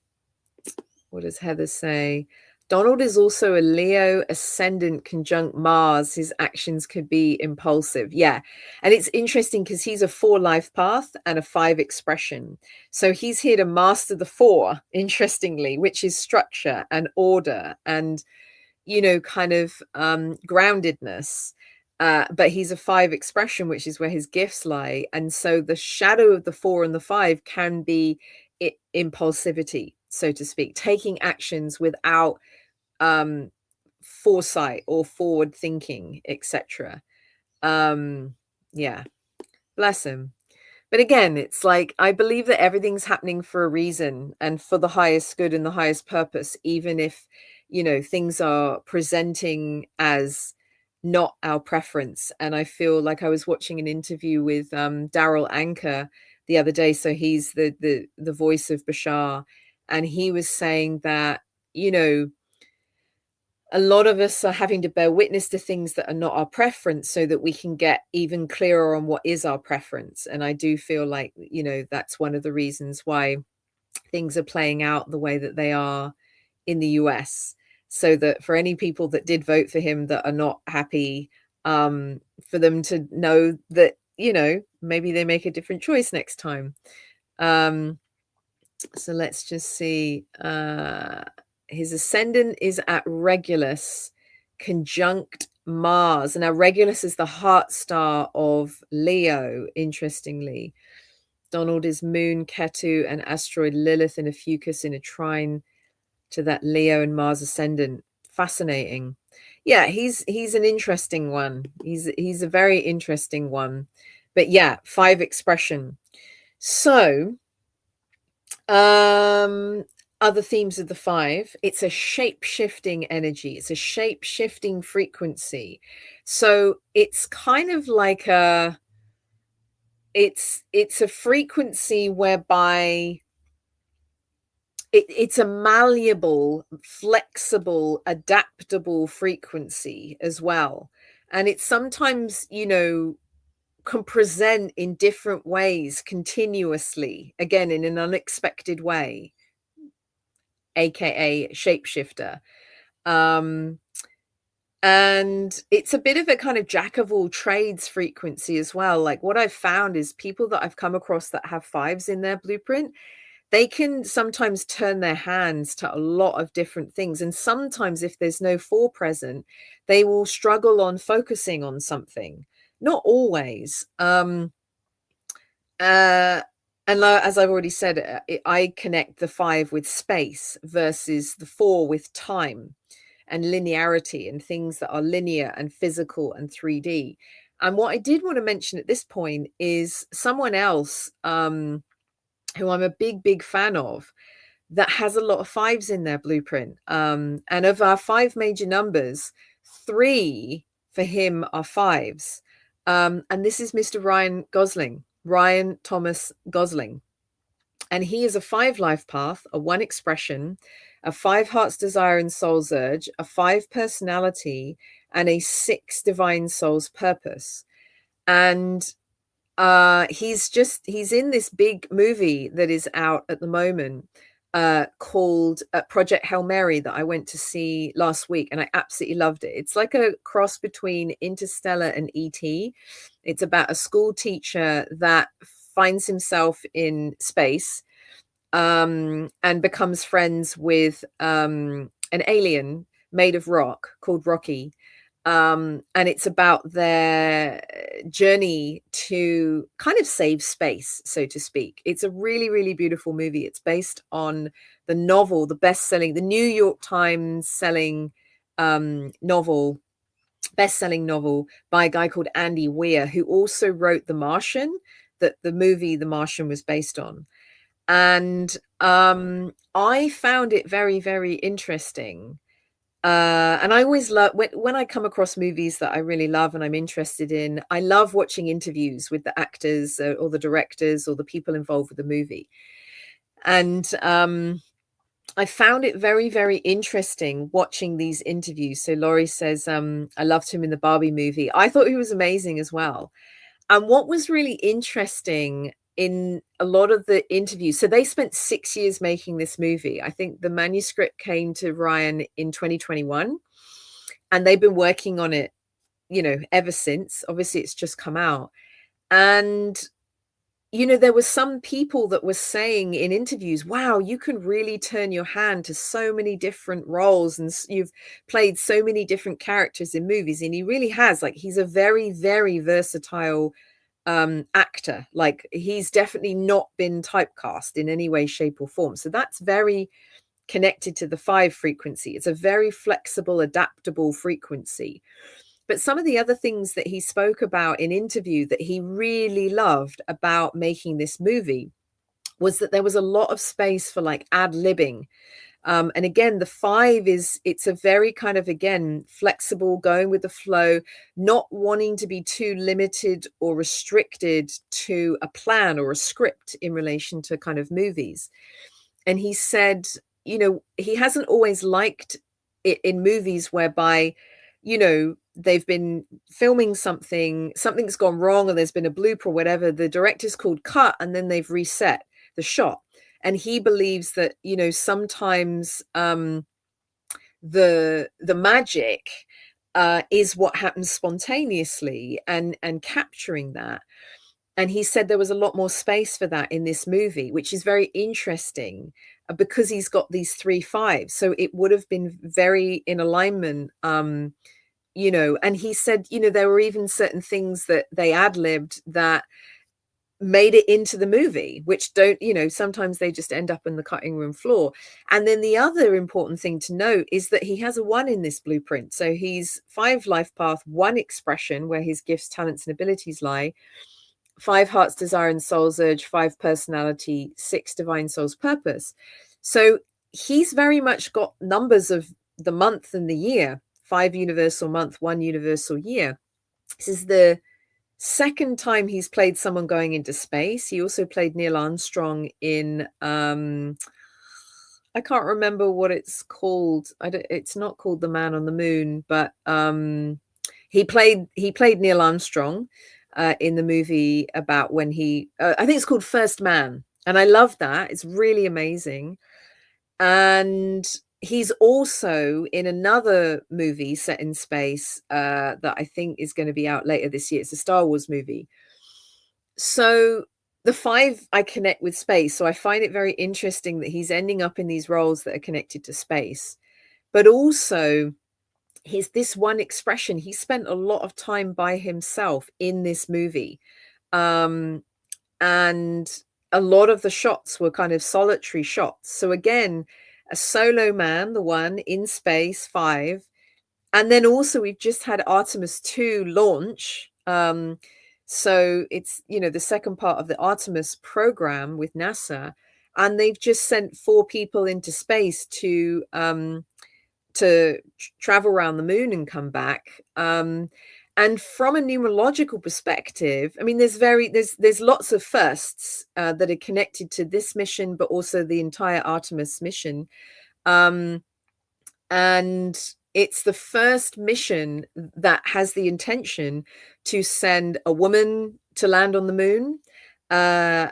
does Heather say? Donald is also a Leo ascendant conjunct Mars. His actions could be impulsive. Yeah. And it's interesting because he's a 4 life path and a 5 expression. So he's here to master the 4, interestingly, which is structure and order and, you know, kind of groundedness. But he's a 5 expression, which is where his gifts lie. And so the shadow of the 4 and the 5 can be impulsivity, so to speak, taking actions without foresight or forward thinking, etc. Yeah, bless him. But again, it's like, I believe that everything's happening for a reason and for the highest good and the highest purpose, even if, you know, things are presenting as not our preference. And I feel like I was watching an interview with Daryl Anker the other day. So he's the voice of Bashar. And he was saying that, you know, a lot of us are having to bear witness to things that are not our preference so that we can get even clearer on what is our preference. And I do feel like, you know, that's one of the reasons why things are playing out the way that they are in the US. So that for any people that did vote for him that are not happy, for them to know that, you know, maybe they make a different choice next time. So let's just see. His ascendant is at Regulus, conjunct Mars. And now Regulus is the heart star of Leo, interestingly. Donald is Moon, Ketu, and asteroid Lilith in a Fucus in a trine to that Leo and Mars ascendant. Fascinating. Yeah, he's an interesting one. He's a very interesting one. But yeah, 5 expression. So other themes of the 5, it's a shape-shifting energy, it's a shape-shifting frequency. So it's kind of like it's a frequency whereby it's a malleable, flexible, adaptable frequency as well. And it's sometimes, can present in different ways continuously, again, in an unexpected way, aka shapeshifter. And it's a bit of a kind of jack of all trades frequency as well. Like what I've found is people that I've come across that have fives in their blueprint, they can sometimes turn their hands to a lot of different things. And sometimes if there's no four present, they will struggle on focusing on something. Not always. And as I've already said, I connect the five with space versus the four with time and linearity and things that are linear and physical and 3D. And what I did want to mention at this point is someone else who I'm a big fan of that has a lot of fives in their blueprint. And of our five major numbers, three for him are fives. And this is Mr. Ryan Thomas Gosling. And he is a five life path, a one expression, a five hearts desire and soul's urge, a five personality, and a six divine soul's purpose. And he's in this big movie that is out at the moment called Project Hail Mary that I went to see last week, and I absolutely loved it. It's like a cross between Interstellar and E.T. It's about a school teacher that finds himself in space and becomes friends with an alien made of rock called Rocky. And it's about their journey to kind of save space, so to speak. It's a really beautiful movie. It's based on the novel, the New York Times selling best-selling novel by a guy called Andy Weir, who also wrote The Martian, that the movie The Martian was based on. And I found it very interesting. And I always love when I come across movies that I really love and I'm interested in, I love watching interviews with the actors or the directors or the people involved with the movie. And I found it very interesting watching these interviews. So Laurie says, I loved him in the Barbie movie. I thought he was amazing as well. And what was really interesting in a lot of the interviews, so they spent 6 years making this movie. I think the manuscript came to Ryan in 2021, and they've been working on it, ever since. Obviously, it's just come out. And, there were some people that were saying in interviews, wow, you can really turn your hand to so many different roles, and you've played so many different characters in movies. And he really has. Like, he's a very versatile actor. Like, he's definitely not been typecast in any way, shape, or form. So that's very connected to the five frequency. It's a very flexible, adaptable frequency. But some of the other things that he spoke about in interview that he really loved about making this movie was that there was a lot of space for like ad-libbing. And again, the five it's a very kind of, again, flexible, going with the flow, not wanting to be too limited or restricted to a plan or a script in relation to kind of movies. And he said, he hasn't always liked it in movies whereby, they've been filming something's gone wrong, or there's been a blooper or whatever, the director's called cut, and then they've reset the shot. And he believes that, sometimes the magic is what happens spontaneously, and capturing that. And he said there was a lot more space for that in this movie, which is very interesting because he's got these 3 5s. So it would have been very in alignment. And he said, there were even certain things that they ad-libbed that made it into the movie, which don't, sometimes they just end up in the cutting room floor. And then the other important thing to note is that he has a 1 in this blueprint. So he's 5 life path, 1 expression, where his gifts, talents, and abilities lie, 5 hearts desire and soul's urge, 5 personality, 6 divine soul's purpose. So he's very much got numbers of the month and the year, 5 universal month, 1 universal year. This is the second time he's played someone going into space. He also played Neil Armstrong in I can't remember what it's called. It's not called The Man on the Moon, but he played Neil Armstrong in the movie about when he I think it's called First Man, and I love that. It's really amazing. And he's also in another movie set in space that I think is going to be out later this year. It's a Star Wars movie. So the five I connect with space. So I find it very interesting that he's ending up in these roles that are connected to space. But also, his this one expression, he spent a lot of time by himself in this movie. Um, and a lot of the shots were kind of solitary shots. So again, a solo man, the one in space, five. And then also we've just had Artemis 2 launch. So it's, the second part of the Artemis program with NASA, and they've just sent four people into space to travel around the moon and come back. And from a numerological perspective, I mean, there's lots of firsts that are connected to this mission, but also the entire Artemis mission. And it's the first mission that has the intention to send a woman to land on the moon, a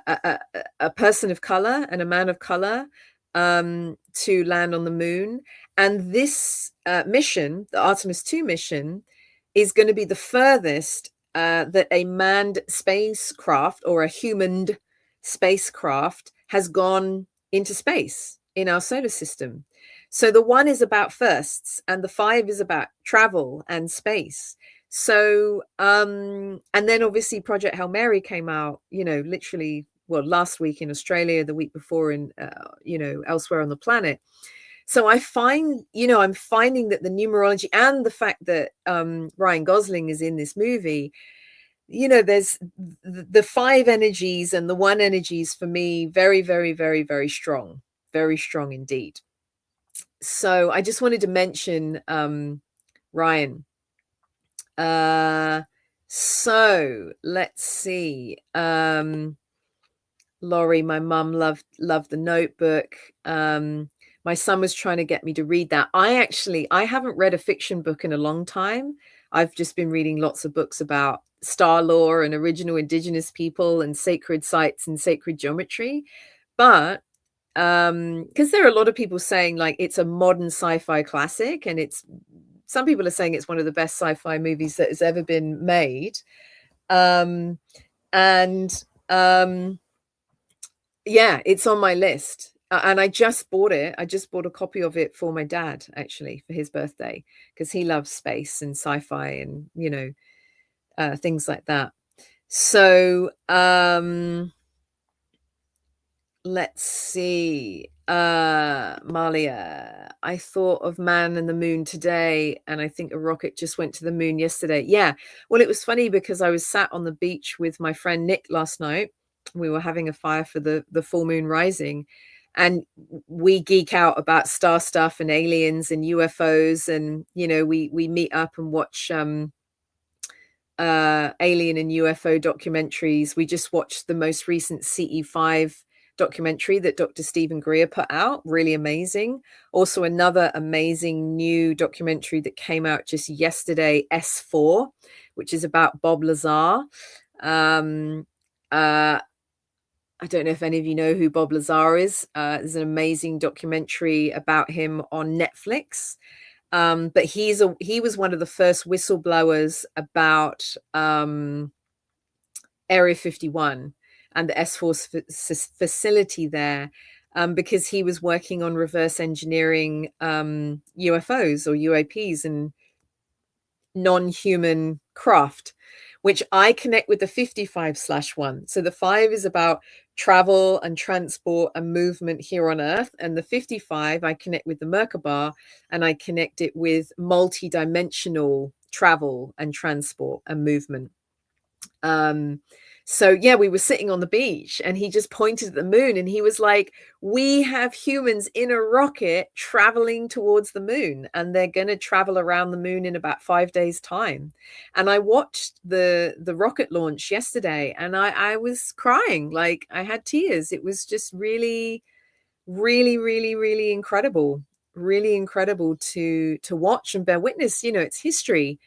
person of color and a man of color to land on the moon. And this mission, the Artemis 2 mission, is going to be the furthest that a manned spacecraft or a humaned spacecraft has gone into space in our solar system. So the one is about firsts, and the five is about travel and space. So, and then obviously Project Hail Mary came out, literally, well, last week in Australia, the week before in, elsewhere on the planet. So I'm finding that the numerology and the fact that Ryan Gosling is in this movie, there's the five energies and the one energies for me, very, very, very, very strong indeed. So I just wanted to mention Ryan. So let's see. Laurie, my mum loved The Notebook. My son was trying to get me to read that. I haven't read a fiction book in a long time. I've just been reading lots of books about star lore and original indigenous people and sacred sites and sacred geometry. But because there are a lot of people saying like it's a modern sci-fi classic, and some people are saying it's one of the best sci-fi movies that has ever been made. Yeah, it's on my list. And I just bought it. I just bought a copy of it for my dad, actually, for his birthday, because he loves space and sci-fi and, things like that. So let's see. Malia, I thought of Man and the Moon today, and I think a rocket just went to the moon yesterday. Yeah. Well, it was funny because I was sat on the beach with my friend Nick last night. We were having a fire for the full moon rising, and we geek out about star stuff and aliens and UFOs, and we meet up and watch alien and UFO documentaries. We just watched the most recent CE5 documentary that Dr. Stephen Greer put out. Really amazing. Also another amazing new documentary that came out just yesterday, S4, which is about Bob Lazar. I don't know if any of you know who Bob Lazar is. There's an amazing documentary about him on Netflix. But he was one of the first whistleblowers about Area 51 and the S-Force facility there, because he was working on reverse engineering UFOs or UAPs and non-human craft, which I connect with the 55/1. So the 5 is about travel and transport and movement here on Earth. And the 55, I connect with the Merkaba, and I connect it with multi-dimensional travel and transport and movement. So yeah, we were sitting on the beach and he just pointed at the moon and he was like, we have humans in a rocket traveling towards the moon, and they're going to travel around the moon in about 5 days time. And I watched the rocket launch yesterday, and I was crying. Like, I had tears. It was just really, really, really, really incredible. Really incredible to watch and bear witness. It's history.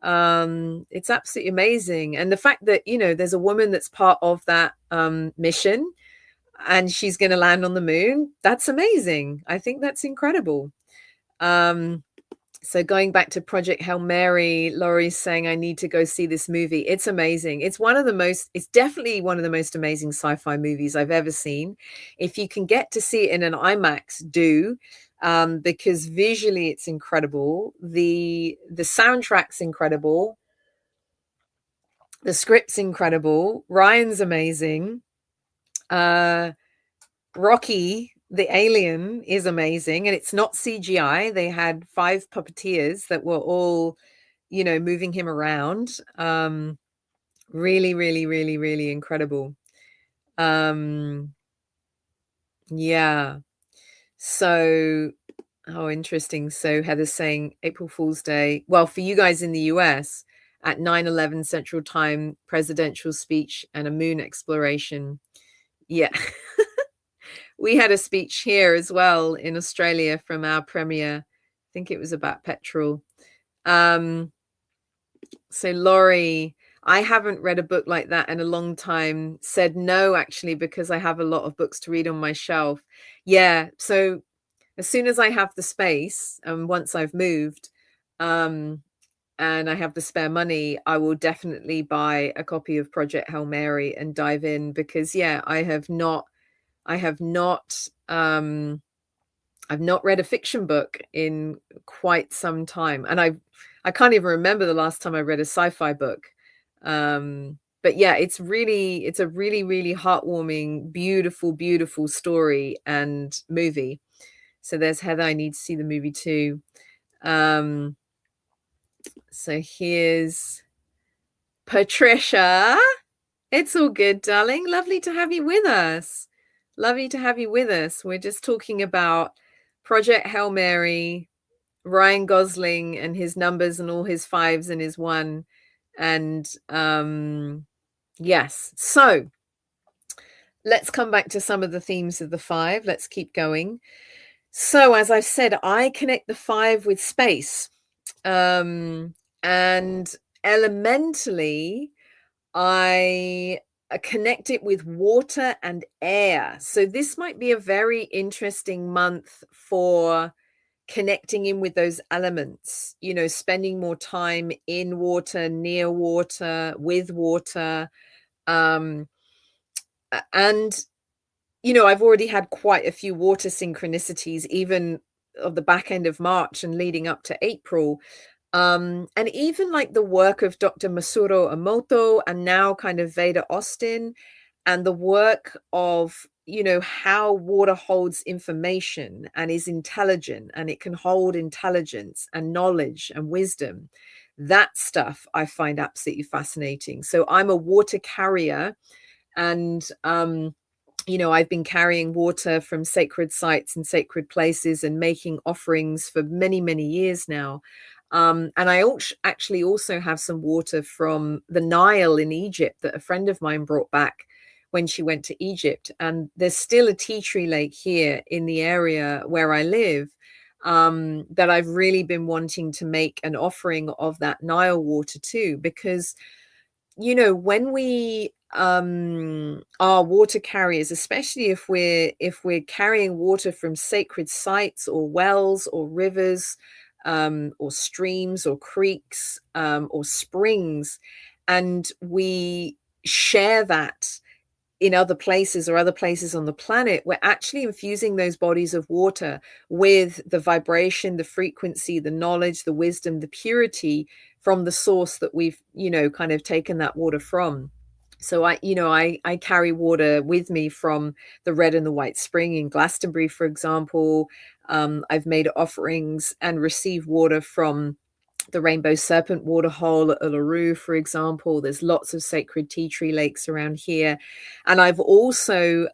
It's absolutely amazing. And the fact that, there's a woman that's part of that mission, and she's going to land on the moon, that's amazing. I think that's incredible. So going back to Project Hail Mary, Laurie's saying, I need to go see this movie. It's amazing. It's definitely one of the most amazing sci-fi movies I've ever seen. If you can get to see it in an IMAX, do, because visually it's incredible. The soundtrack's incredible. The script's incredible. Ryan's amazing. Rocky, the alien, is amazing, and it's not CGI. They had 5 puppeteers that were all, moving him around. Really, really, really, really incredible. Yeah. So, interesting. So Heather's saying April Fool's Day. Well, for you guys in the US, at 9/11 Central Time, presidential speech and a moon exploration. Yeah. We had a speech here as well in Australia from our premier. I think it was about petrol. So Laurie, I haven't read a book like that in a long time. Said no, actually, because I have a lot of books to read on my shelf. Yeah. So as soon as I have the space, and once I've moved, and I have the spare money, I will definitely buy a copy of Project Hail Mary and dive in, because I've not read a fiction book in quite some time, and I can't even remember the last time I read a sci-fi book. But yeah, it's a really, really heartwarming, beautiful, beautiful story and movie. So there's Heather. I need to see the movie too. So here's Patricia. It's all good, darling. Lovely to have you with us. Lovely to have you with us. We're just talking about Project Hail Mary, Ryan Gosling and his numbers and all his 5s and his 1. And yes. So let's come back to some of the themes of the 5. Let's keep going. So as I've said, I connect the 5 with space. And elementally, I connect it with water and air. So this might be a very interesting month for connecting in with those elements, spending more time in water, near water, with water. And, I've already had quite a few water synchronicities, even of the back end of March and leading up to April. And even like the work of Dr. Masaru Emoto, and now kind of Veda Austin, and the work of, how water holds information and is intelligent, and it can hold intelligence and knowledge and wisdom. That stuff I find absolutely fascinating. So I'm a water carrier, and I've been carrying water from sacred sites and sacred places and making offerings for many, many years now. And I actually also have some water from the Nile in Egypt that a friend of mine brought back when she went to Egypt. And there's still a tea tree lake here in the area where I live, that I've really been wanting to make an offering of that Nile water too, because when we are water carriers, especially if we're carrying water from sacred sites or wells or rivers, or streams or creeks, or springs, and we share that in other places or other places on the planet, we're actually infusing those bodies of water with the vibration, the frequency, the knowledge, the wisdom, the purity from the source that we've, kind of taken that water from. So I carry water with me from the Red and the White Spring in Glastonbury, for example. I've made offerings and received water from the Rainbow Serpent Waterhole at Uluru, for example. There's lots of sacred tea tree lakes around here. And I've also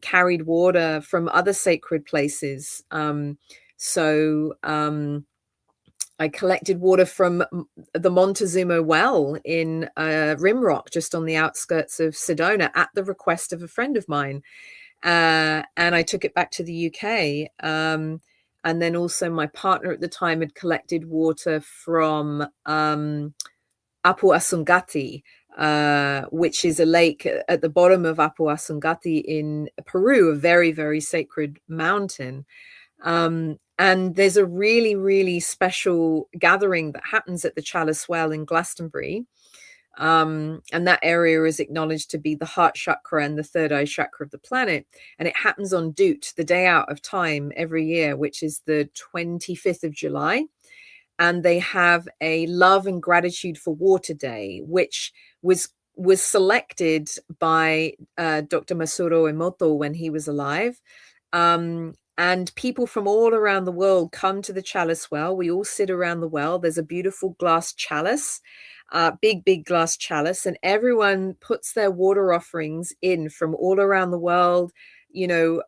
carried water from other sacred places. I collected water from the Montezuma well in Rimrock, just on the outskirts of Sedona, at the request of a friend of mine. And I took it back to the UK. And then also my partner at the time had collected water from Apu Asungati, which is a lake at the bottom of Apu Asungati in Peru, a very, very sacred mountain. And there's a really, really special gathering that happens at the Chalice Well in Glastonbury. And that area is acknowledged to be the heart chakra and the third eye chakra of the planet. And it happens on Dut, the day out of time, every year, which is the 25th of July. And they have a love and gratitude for water day, which was selected by Dr. Masuro Emoto when he was alive. And people from all around the world come to the Chalice Well. We all sit around the well. There's a beautiful glass chalice, big glass chalice, and everyone puts their water offerings in from all around the world,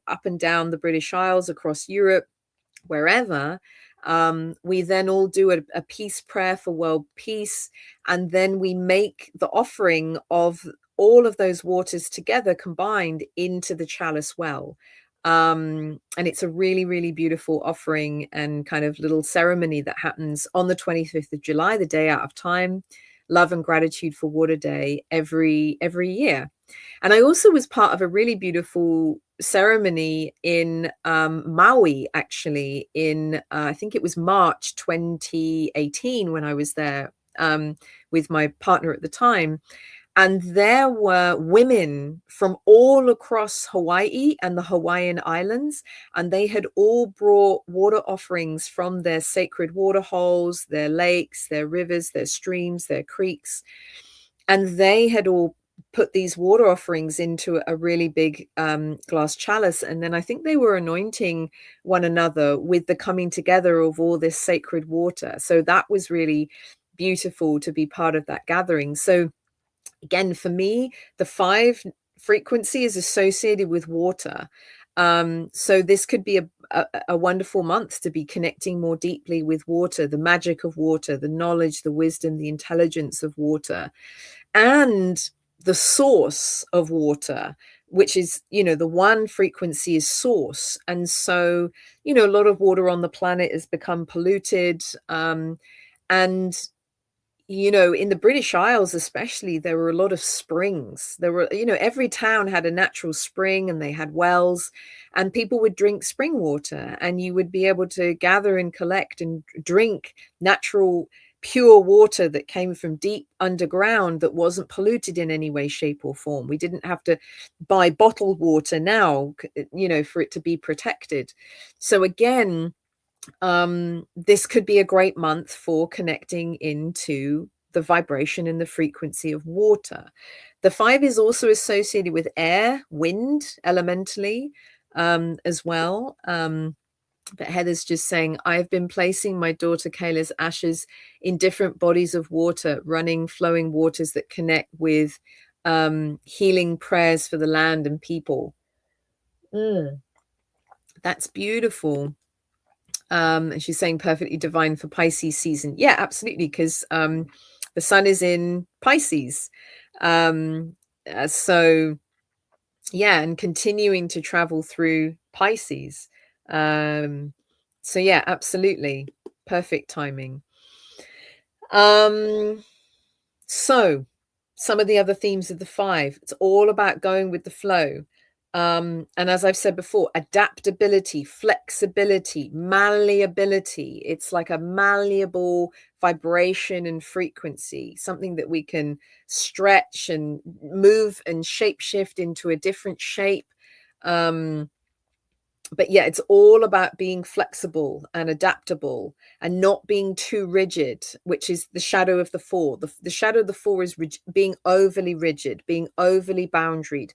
up and down the British Isles, across Europe, wherever. We then all do a peace prayer for world peace, and then we make the offering of all of those waters together combined into the Chalice Well. And it's a really, really beautiful offering and kind of little ceremony that happens on the 25th of July, the day out of time. Love and gratitude for Water Day every year. And I also was part of a really beautiful ceremony in Maui, actually, in I think it was March 2018 when I was there with my partner at the time. And there were women from all across Hawaii and the Hawaiian Islands, and they had all brought water offerings from their sacred water holes, their lakes, their rivers, their streams, their creeks. And they had all put these water offerings into a really big glass chalice. And then I think they were anointing one another with the coming together of all this sacred water. So that was really beautiful to be part of that gathering. So again, for me, the 5 frequency is associated with water. So this could be a wonderful month to be connecting more deeply with water, the magic of water, the knowledge, the wisdom, the intelligence of water, and the source of water, which is, the one frequency is source. And so, a lot of water on the planet has become polluted. And in the British Isles, especially, there were a lot of springs. There were, every town had a natural spring and they had wells, and people would drink spring water, and you would be able to gather and collect and drink natural, pure water that came from deep underground that wasn't polluted in any way, shape, or form. We didn't have to buy bottled water now, for it to be protected. So again, this could be a great month for connecting into the vibration and the frequency of water. The 5 is also associated with air, wind, elementally, as well. But Heather's just saying, I've been placing my daughter Kayla's ashes in different bodies of water, running, flowing waters that connect with healing prayers for the land and people. That's beautiful. And she's saying perfectly divine for Pisces season. Yeah, absolutely, because the sun is in Pisces. So yeah, and continuing to travel through Pisces. So yeah, absolutely. Perfect timing. So some of the other themes of the 5, it's all about going with the flow. And as I've said before, adaptability, flexibility, malleability. It's like a malleable vibration and frequency, something that we can stretch and move and shape shift into a different shape. But yeah, it's all about being flexible and adaptable and not being too rigid, which is the shadow of the 4. The shadow of the 4 is being overly rigid, being overly boundaried,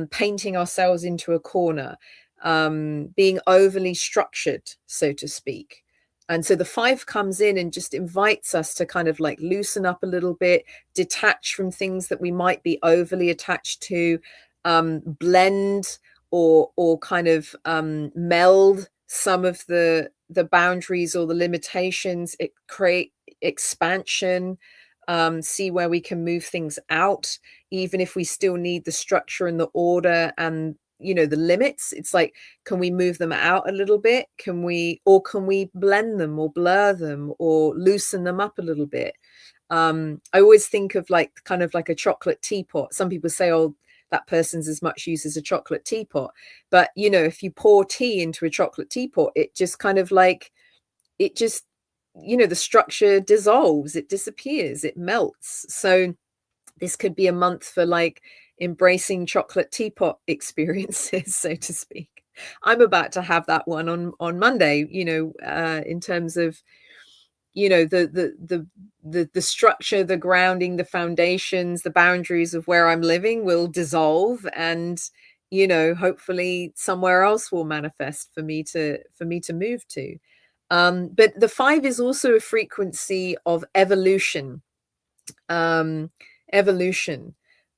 painting ourselves into a corner, being overly structured, so to speak. And so the 5 comes in and just invites us to kind of like loosen up a little bit, detach from things that we might be overly attached to, blend or kind of meld some of the boundaries or the limitations. It create expansion, see where we can move things out, even if we still need the structure and the order and the limits. It's like, can we move them out a little bit? Can we blend them or blur them or loosen them up a little bit? I always think of like kind of like a chocolate teapot. Some people say, oh, that person's as much use as a chocolate teapot. But if you pour tea into a chocolate teapot, it just kind of like, it just, the structure dissolves, it disappears, it melts. So this could be a month for like embracing chocolate teapot experiences, so to speak. I'm about to have that one on Monday, in terms of, the structure, the grounding, the foundations, the boundaries of where I'm living will dissolve, and hopefully somewhere else will manifest for me to move to. But the 5 is also a frequency of evolution, um, evolution,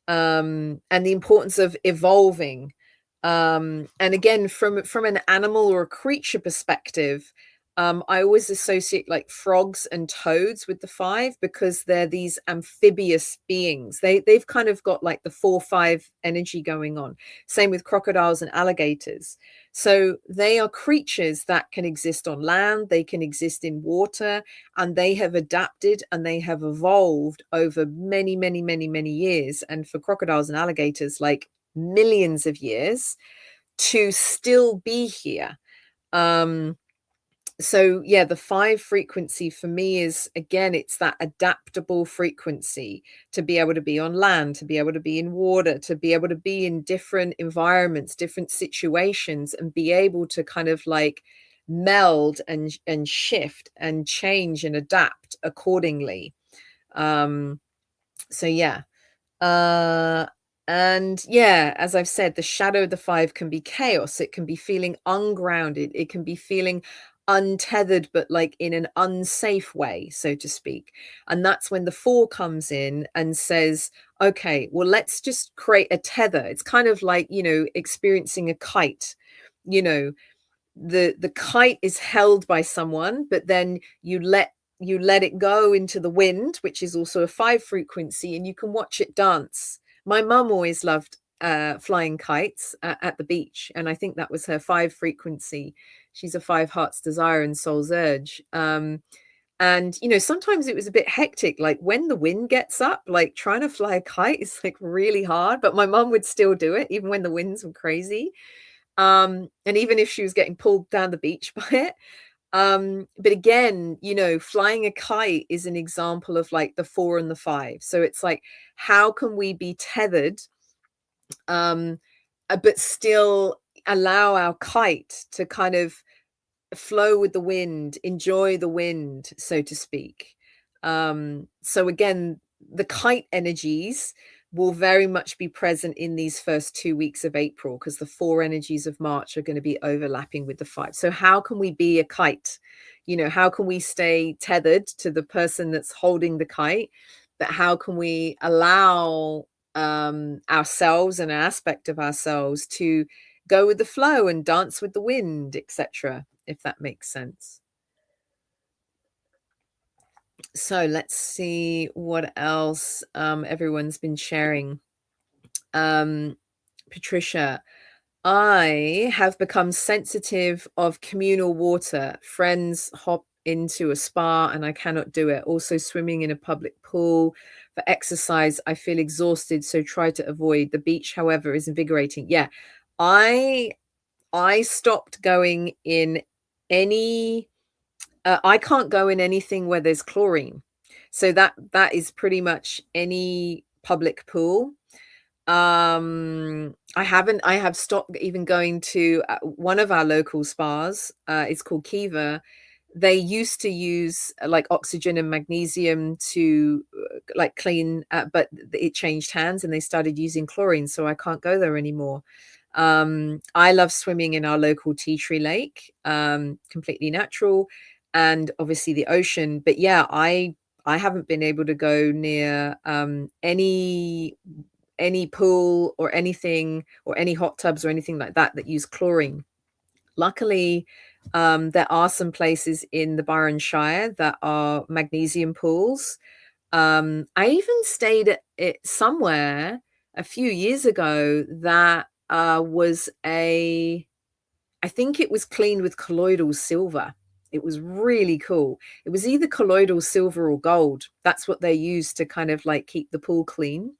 and the importance of evolving. And again, from an animal or a creature perspective, I always associate like frogs and toads with the 5 because they're these amphibious beings. They've kind of got like the 4-5 energy going on. Same with crocodiles and alligators. So they are creatures that can exist on land, they can exist in water, and they have adapted and they have evolved over many, many, many, many years. And for crocodiles and alligators, like millions of years to still be here. So yeah, the 5 frequency for me is, again, it's that adaptable frequency to be able to be on land, to be able to be in water, to be able to be in different environments, different situations, and be able to kind of like meld and shift and change and adapt accordingly. So yeah. And yeah, as I've said, the shadow of the 5 can be chaos. It can be feeling ungrounded. It can be feeling untethered, but like in an unsafe way, so to speak. And that's when the 4 comes in and says, okay, well, let's just create a tether. It's kind of like, experiencing a kite. The kite is held by someone, but then you let it go into the wind, which is also a 5 frequency, and you can watch it dance. My mum always loved flying kites at the beach, and I think that was her 5 frequency. She's a 5 heart's desire and soul's urge. And sometimes it was a bit hectic, like when the wind gets up, like trying to fly a kite is like really hard, but my mum would still do it even when the winds were crazy. And even if she was getting pulled down the beach by it. But again, flying a kite is an example of like the 4 and the 5. So it's like, how can we be tethered, but still allow our kite to kind of flow with the wind, enjoy the wind, so to speak. So again, the kite energies will very much be present in these first 2 weeks of April, because the 4 energies of March are going to be overlapping with the 5. So how can we be a kite? How can we stay tethered to the person that's holding the kite? But how can we allow ourselves and an aspect of ourselves to go with the flow and dance with the wind, etc., if that makes sense. So let's see what else everyone's been sharing. Patricia, I have become sensitive of communal water. Friends hop into a spa and I cannot do it. Also swimming in a public pool for exercise, I feel exhausted, so try to avoid. The beach, however, is invigorating. Yeah, I stopped going in any I can't go in anything where there's chlorine. So that is pretty much any public pool. I have stopped even going to one of our local spas. It's called Kiva. They used to use like oxygen and magnesium to like clean, but it changed hands and they started using chlorine. So I can't go there anymore. I love swimming in our local tea tree lake, completely natural, and obviously the ocean. But yeah, I haven't been able to go near any pool or anything, or any hot tubs or anything like that use chlorine. Luckily, there are some places in the Byron Shire that are magnesium pools. I even stayed at it somewhere a few years ago that was I think it was cleaned with colloidal silver. It was really cool. It was either colloidal silver or gold. That's what they used to kind of like keep the pool clean.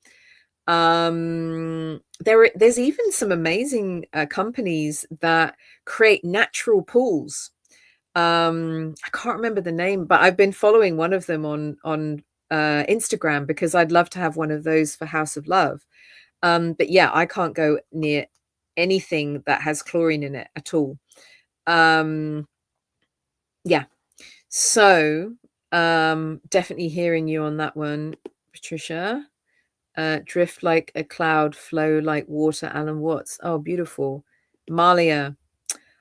There's even some amazing companies that create natural pools. I can't remember the name, but I've been following one of them on Instagram because I'd love to have one of those for House of Love. But yeah, I can't go near anything that has chlorine in it at all. Yeah. So, definitely hearing you on that one, Patricia. Drift like a cloud, flow like water, Alan Watts. Oh, beautiful. Malia,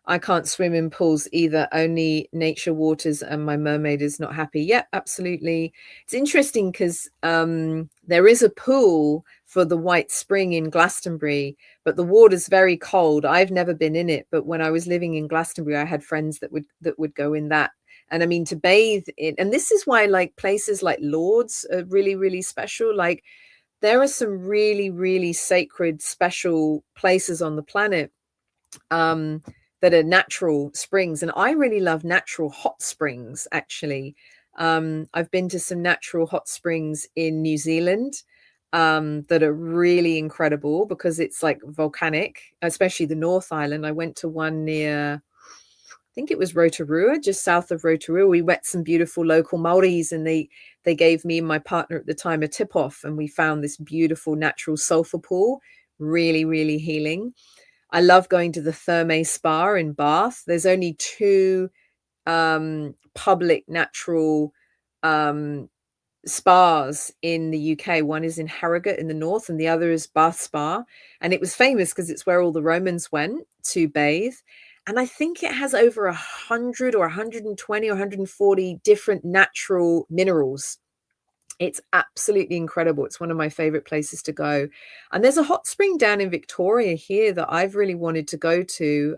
I can't swim in pools either, only nature waters, and my mermaid is not happy. Yeah, absolutely. It's interesting because there is a pool for the White Spring in Glastonbury, but the water's very cold. I've never been in it, but when I was living in Glastonbury, I had friends that would go in that. And I mean, to bathe in, and this is why like places like Lourdes are really, really special. Like there are some really, really sacred, special places on the planet that are natural springs. And I really love natural hot springs, actually. I've been to some natural hot springs in New Zealand that are really incredible because it's like volcanic, especially the North Island. I went to one near, I think it was Rotorua, just south of Rotorua. We met some beautiful local Maoris, and they gave me and my partner at the time a tip off, and we found this beautiful natural sulfur pool, really, really healing. I love going to the Therme Spa in Bath. There's only two public natural spas in the UK. One is in Harrogate in the north, and the other is Bath Spa. And it was famous because it's where all the Romans went to bathe. And I think it has over 100 or 120 or 140 different natural minerals. It's absolutely incredible. It's one of my favorite places to go. And there's a hot spring down in Victoria here that I've really wanted to go to.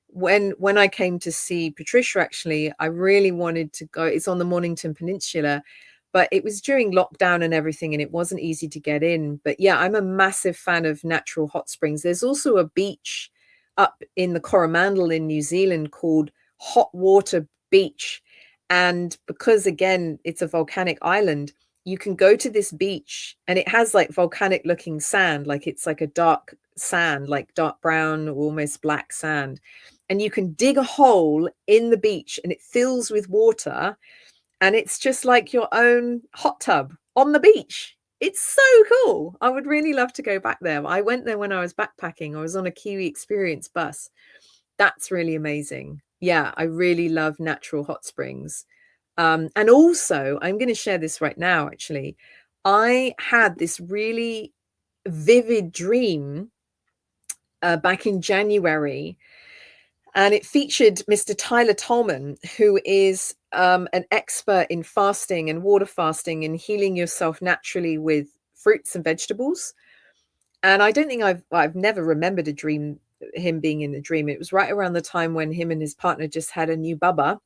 When I came to see Patricia, actually, I really wanted to go. It's on the Mornington Peninsula, but it was during lockdown and everything, and it wasn't easy to get in. But yeah, I'm a massive fan of natural hot springs. There's also a beach up in the Coromandel in New Zealand called Hot Water Beach. And because, again, it's a volcanic island, you can go to this beach and it has like volcanic looking sand, like it's like a dark sand, like dark brown, almost black sand. And you can dig a hole in the beach and it fills with water. And it's just like your own hot tub on the beach. It's so cool. I would really love to go back there. I went there when I was backpacking. I was on a Kiwi Experience bus. That's really amazing. Yeah, I really love natural hot springs. And also, I'm going to share this right now, actually. I had this really vivid dream back in January, and it featured Mr. Tyler Tolman, who is an expert in fasting and water fasting and healing yourself naturally with fruits and vegetables. And I don't think I've never remembered a dream, him being in the dream. It was right around the time when him and his partner just had a new bubba.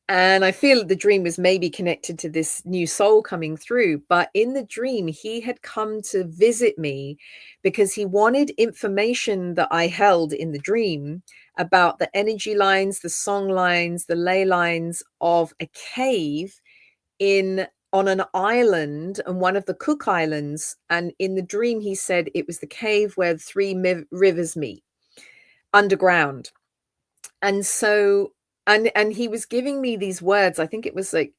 And I feel the dream was maybe connected to this new soul coming through. But in the dream, he had come to visit me because he wanted information that I held in the dream about the energy lines, the song lines, the ley lines of a cave on an island, and one of the Cook Islands. And in the dream, he said it was the cave where the three rivers meet underground. And so and he was giving me these words. I think it was like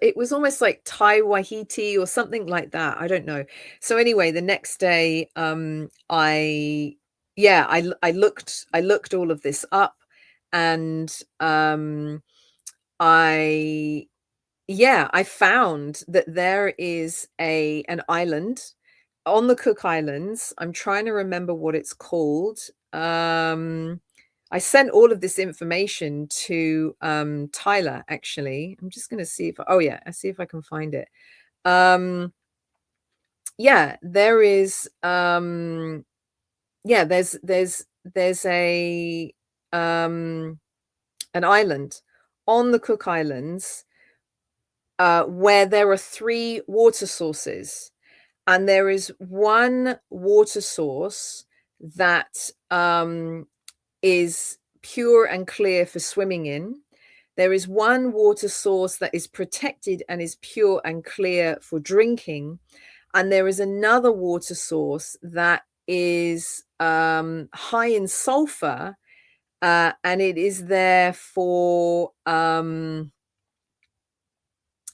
it was almost like Tai Wahiti or something like that. I don't know. So anyway, the next day I looked all of this up, and I found that there is an island on the Cook Islands. I'm trying to remember what it's called. I sent all of this information to Tyler, actually. I'm just going to see if I see if I can find it. There is there's a an island on the Cook Islands where there are three water sources. And there is one water source that is pure and clear for swimming in. There is one water source that is protected and is pure and clear for drinking. And there is another water source that is high in sulfur, and it is there for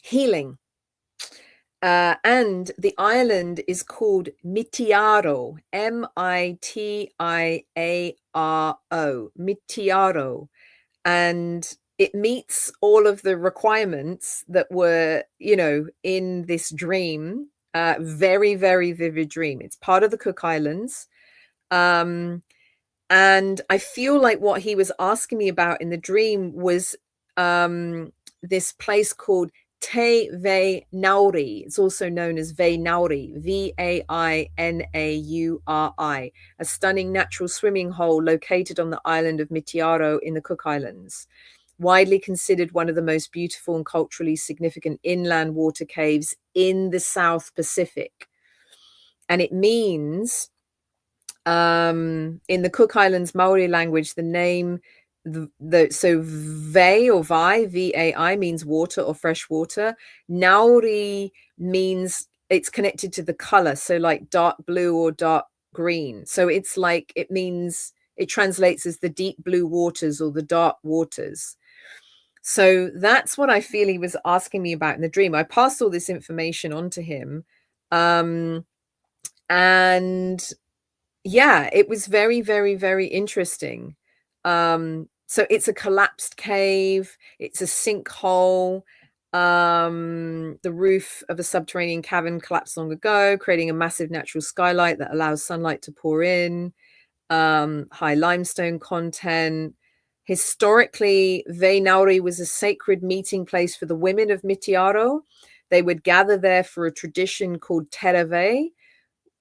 healing. And the island is called Mitiaro, Mitiaro, Mitiaro. And it meets all of the requirements that were, in this dream. Very, very vivid dream. It's part of the Cook Islands. And I feel like what he was asking me about in the dream was this place called Te Vainauri. It's also known as Vainauri, Vainauri, a stunning natural swimming hole located on the island of Mitiaro in the Cook Islands. Widely considered one of the most beautiful and culturally significant inland water caves in the South Pacific. And it means, in the Cook Islands Maori language, the name, so Vai or Vai, Vai, means water or fresh water. Nauri means it's connected to the color, so like dark blue or dark green. So it's like, it means, it translates as the deep blue waters or the dark waters. So that's what I feel he was asking me about in the dream. I passed all this information on to him. And yeah, it was very, very, very interesting. So it's a collapsed cave. It's a sinkhole. The roof of a subterranean cavern collapsed long ago, creating a massive natural skylight that allows sunlight to pour in. High limestone content. Historically, Vainauri was a sacred meeting place for the women of Mitiaro. They would gather there for a tradition called Terave,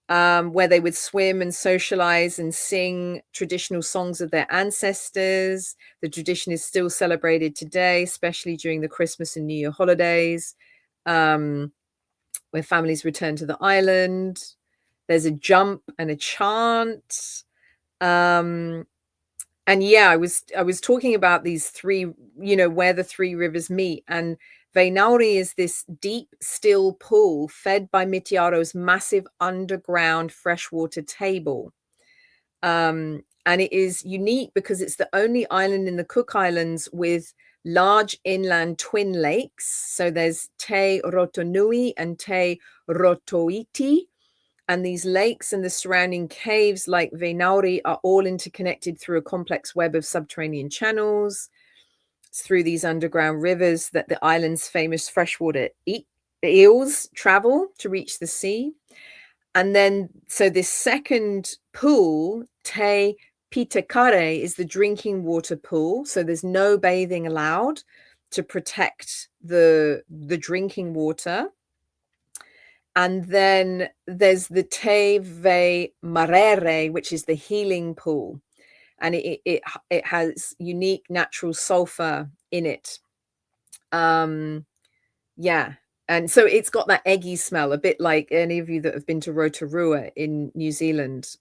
where they would swim and socialize and sing traditional songs of their ancestors. The tradition is still celebrated today, especially during the Christmas and New Year holidays, where families return to the island. There's a jump and a chant. And yeah, I was talking about these three, where the three rivers meet. And Vainauri is this deep, still pool fed by Mitiaro's massive underground freshwater table. And it is unique because it's the only island in the Cook Islands with large inland twin lakes. So there's Te Rotonui and Te Rotoiti. And these lakes and the surrounding caves like Vainauri are all interconnected through a complex web of subterranean channels. It's through these underground rivers that the island's famous freshwater eels travel to reach the sea. And then, so this second pool, Te Pitakare, is the drinking water pool. So there's no bathing allowed to protect the drinking water. And then there's the Te Ve Marere, which is the healing pool. And it has unique natural sulfur in it. Yeah. And so it's got that eggy smell, a bit like any of you that have been to Rotorua in New Zealand.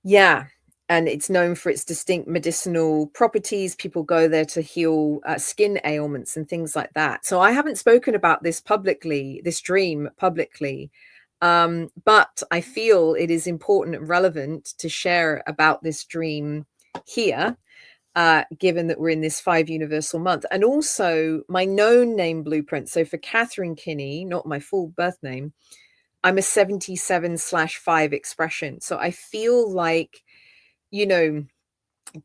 Yeah. And it's known for its distinct medicinal properties. People go there to heal skin ailments and things like that. So I haven't spoken about this dream publicly, but I feel it is important and relevant to share about this dream here, given that we're in this 5 universal month. And also my known name blueprint. So for Catherine Kinney, not my full birth name, I'm a 77/5 expression. So I feel like,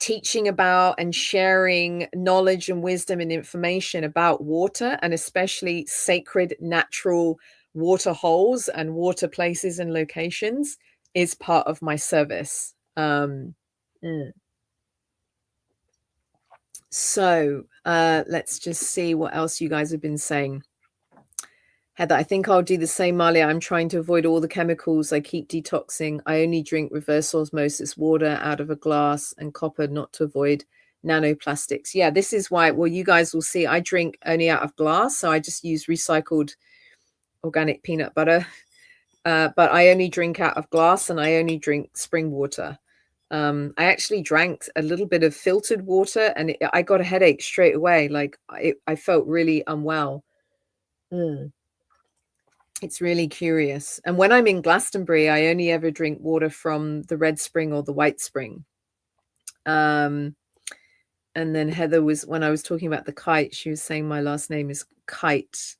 teaching about and sharing knowledge and wisdom and information about water, and especially sacred natural water holes and water places and locations, is part of my service. So let's just see what else you guys have been saying. Heather, I think I'll do the same, Malia. I'm trying to avoid all the chemicals. I keep detoxing. I only drink reverse osmosis water out of a glass and copper, not to avoid nanoplastics. Yeah, this is why, well, you guys will see I drink only out of glass. So I just use recycled organic peanut butter. But I only drink out of glass, and I only drink spring water. I actually drank a little bit of filtered water, and I got a headache straight away. Like I felt really unwell. Mm. It's really curious. And when I'm in Glastonbury, I only ever drink water from the Red Spring or the White Spring. And then Heather was, when I was talking about the kite, she was saying my last name is Kite.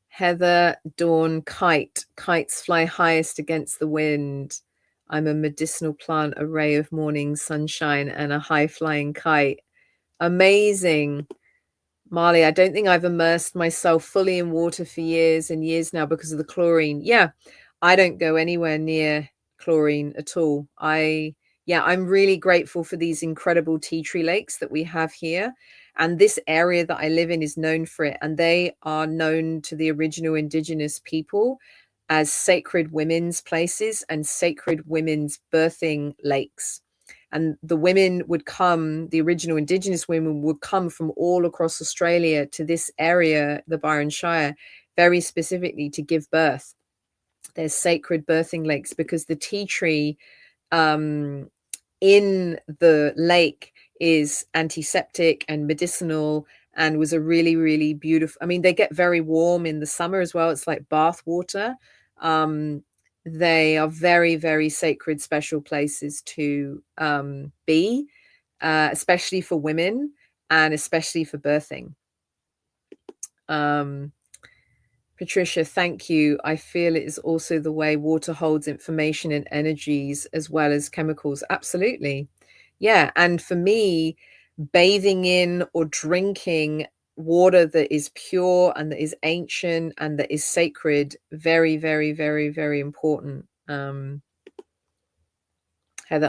Heather Dawn Kite. Kites fly highest against the wind. I'm a medicinal plant, a ray of morning sunshine, and a high flying kite. Amazing. Marley, I don't think I've immersed myself fully in water for years and years now because of the chlorine. Yeah, I don't go anywhere near chlorine at all. I'm really grateful for these incredible tea tree lakes that we have here. And this area that I live in is known for it. And they are known to the original indigenous people as sacred women's places and sacred women's birthing lakes. And the women would come, the original indigenous women would come from all across Australia to this area, the Byron Shire, very specifically to give birth. There's sacred birthing lakes because the tea tree in the lake is antiseptic and medicinal, and was a really, really beautiful. I mean, they get very warm in the summer as well. It's like bath water. They are very, very sacred, special places to be, especially for women and especially for birthing. Patricia, thank you. I feel it is also the way water holds information and energies as well as chemicals. Absolutely. Yeah. And for me, bathing in or drinking water that is pure and that is ancient and that is sacred, very, very, very, very important. Heather,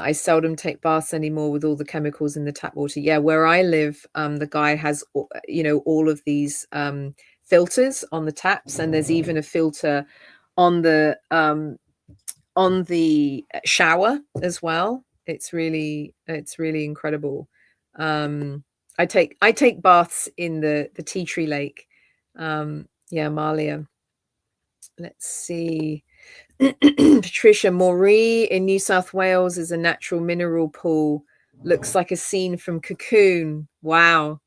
I seldom take baths anymore with all the chemicals in the tap water. Yeah, where I live, the guy has, all of these filters on the taps, and there's even a filter on the shower as well. It's really incredible. I take baths in the tea tree lake. Yeah, Malia. Let's see. Patricia, Moree in New South Wales is a natural mineral pool. Looks like a scene from Cocoon. Wow.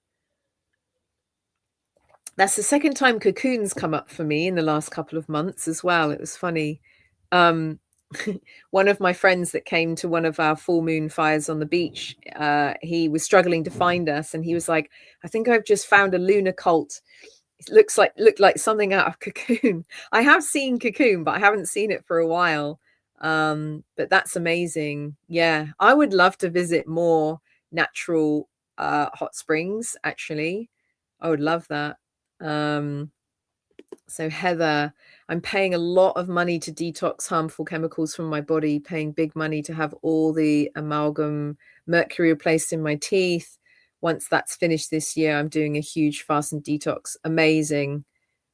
That's the second time Cocoon's come up for me in the last couple of months as well. It was funny. One of my friends that came to one of our full moon fires on the beach, he was struggling to find us, and he was like, I think I've just found a lunar cult. It looked like something out of Cocoon. I have seen Cocoon, but I haven't seen it for a while. But that's amazing. Yeah, I would love to visit more natural hot springs, actually. I would love that. So Heather, I'm paying a lot of money to detox harmful chemicals from my body, paying big money to have all the amalgam mercury replaced in my teeth. Once that's finished this year, I'm doing a huge fast and detox. Amazing,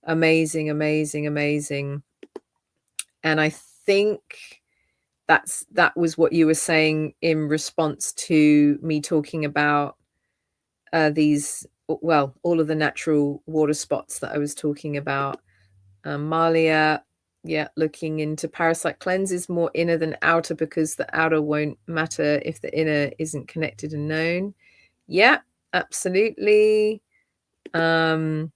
amazing, amazing, amazing. And I think that was what you were saying in response to me talking about all of the natural water spots that I was talking about. Malia, yeah, looking into parasite cleanses more inner than outer because the outer won't matter if the inner isn't connected and known. Yeah, absolutely. Lady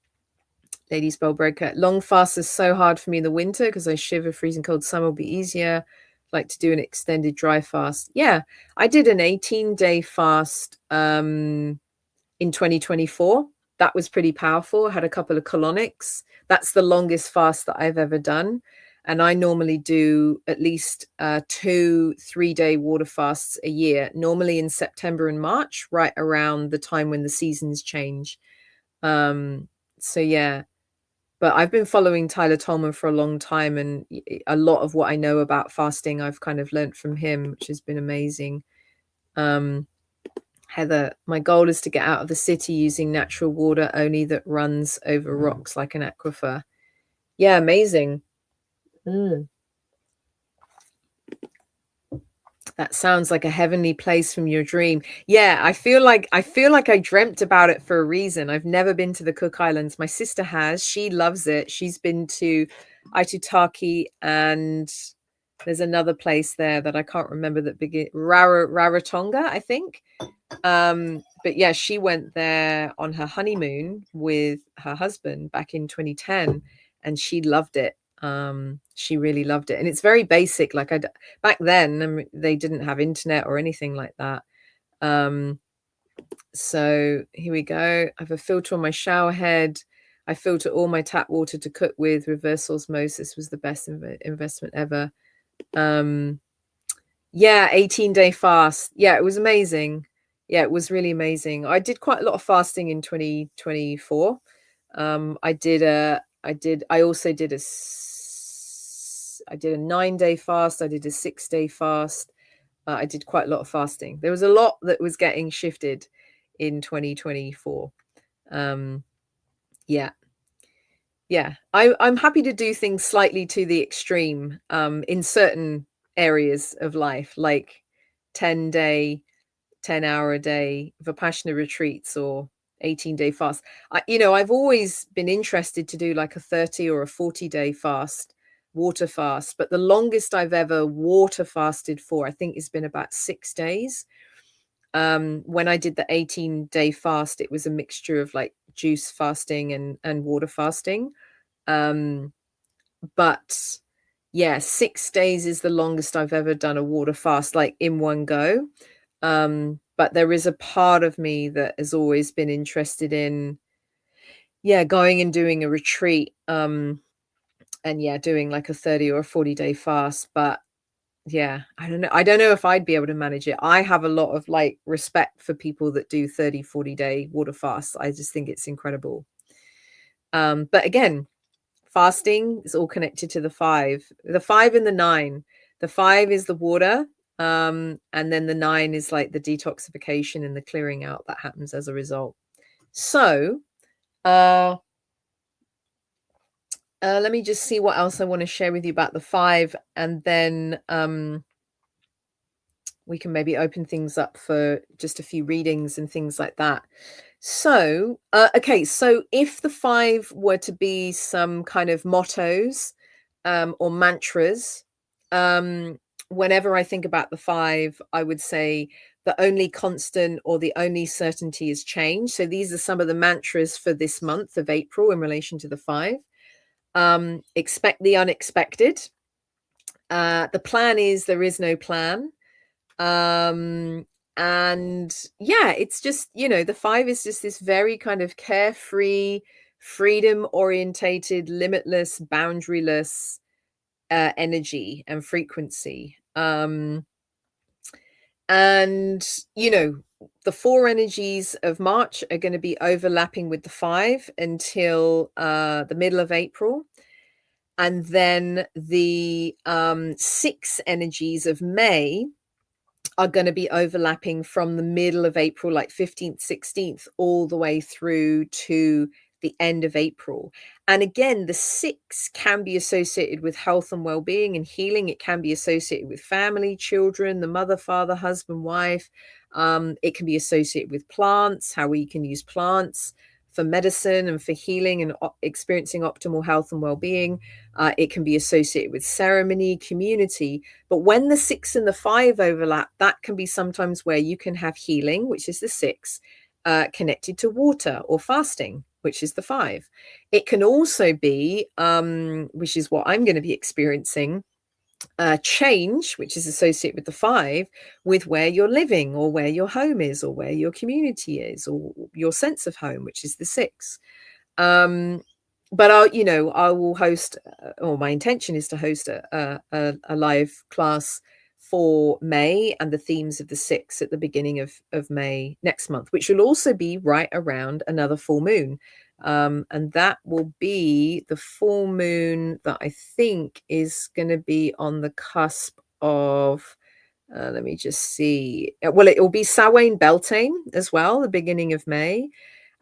Spellbreaker, long fast is so hard for me in the winter because I shiver. Freezing cold summer will be easier. Like to do an extended dry fast. Yeah, I did an 18-day fast in 2024. That was pretty powerful. I had a couple of colonics. That's the longest fast that I've ever done. And I normally do at least 2-3-day water fasts a year, normally in September and March, right around the time when the seasons change. So yeah, but I've been following Tyler Tolman for a long time, and a lot of what I know about fasting, I've kind of learned from him, which has been amazing. Heather, my goal is to get out of the city using natural water only that runs over rocks like an aquifer. Yeah, amazing. That sounds like a heavenly place from your dream. Yeah, I feel like I dreamt about it for a reason. I've never been to the Cook Islands. My sister has. She loves it. She's been to Aitutaki, and there's another place there that I can't remember that begin Rarotonga, I think. But yeah, she went there on her honeymoon with her husband back in 2010, and she loved it. She really loved it, and it's very basic. Like back then, they didn't have internet or anything like that. So here we go. I have a filter on my shower head. I filter all my tap water to cook with. Reverse osmosis was the best investment ever. Yeah, 18-day fast. Yeah, it was amazing. Yeah, it was really amazing. I did quite a lot of fasting in 2024. I also did I did a 9-day fast. I did a 6-day fast. I did quite a lot of fasting. There was a lot that was getting shifted in 2024. Yeah. Yeah. I'm happy to do things slightly to the extreme in certain areas of life, like 10-day, 10-hour a day Vipassana retreats or 18-day fast. I've always been interested to do like a 30 or a 40-day fast, water fast, but the longest I've ever water fasted for, I think, has been about 6 days. When I did the 18-day fast, it was a mixture of like juice fasting and water fasting. But yeah, 6 days is the longest I've ever done a water fast, like in one go. But there is a part of me that has always been interested in, going and doing a retreat, and doing like a 30 or a 40-day fast. But yeah, I don't know if I'd be able to manage it. I have a lot of like respect for people that do 30, 40-day water fasts. I just think it's incredible. But again, fasting is all connected to the 5 and the 9. The 5 is the water, and then the 9 is like the detoxification and the clearing out that happens as a result. So let me just see what else I want to share with you about the 5, and then we can maybe open things up for just a few readings and things like that. So, okay, so if the 5 were to be some kind of mottos or mantras, whenever I think about the 5, I would say the only constant or the only certainty is change. So these are some of the mantras for this month of April in relation to the 5. Expect the unexpected. The plan is there is no plan. And yeah, it's just, the 5 is just this very kind of carefree, freedom orientated, limitless, boundaryless energy and frequency. And the 4 energies of March are going to be overlapping with the 5 until the middle of April. And then the 6 energies of May are going to be overlapping from the middle of April, like 15th, 16th, all the way through to the end of April. And again, the 6 can be associated with health and well-being and healing. It can be associated with family, children, the mother, father, husband, wife. It can be associated with plants, how we can use plants for medicine and for healing and experiencing optimal health and well-being. It can be associated with ceremony, community. But when the 6 and the 5 overlap, that can be sometimes where you can have healing, which is the 6, connected to water, or fasting, which is the 5. It can also be, which is what I'm going to be experiencing, change, which is associated with the 5, with where you're living or where your home is or where your community is or your sense of home, which is the 6. But I will host, or my intention is to host a live class for May and the themes of the 6 at the beginning of May next month, which will also be right around another full moon. And that will be the full moon that I think is going to be on the cusp of, let me just see. Well, it will be Samhain Beltane as well, the beginning of May.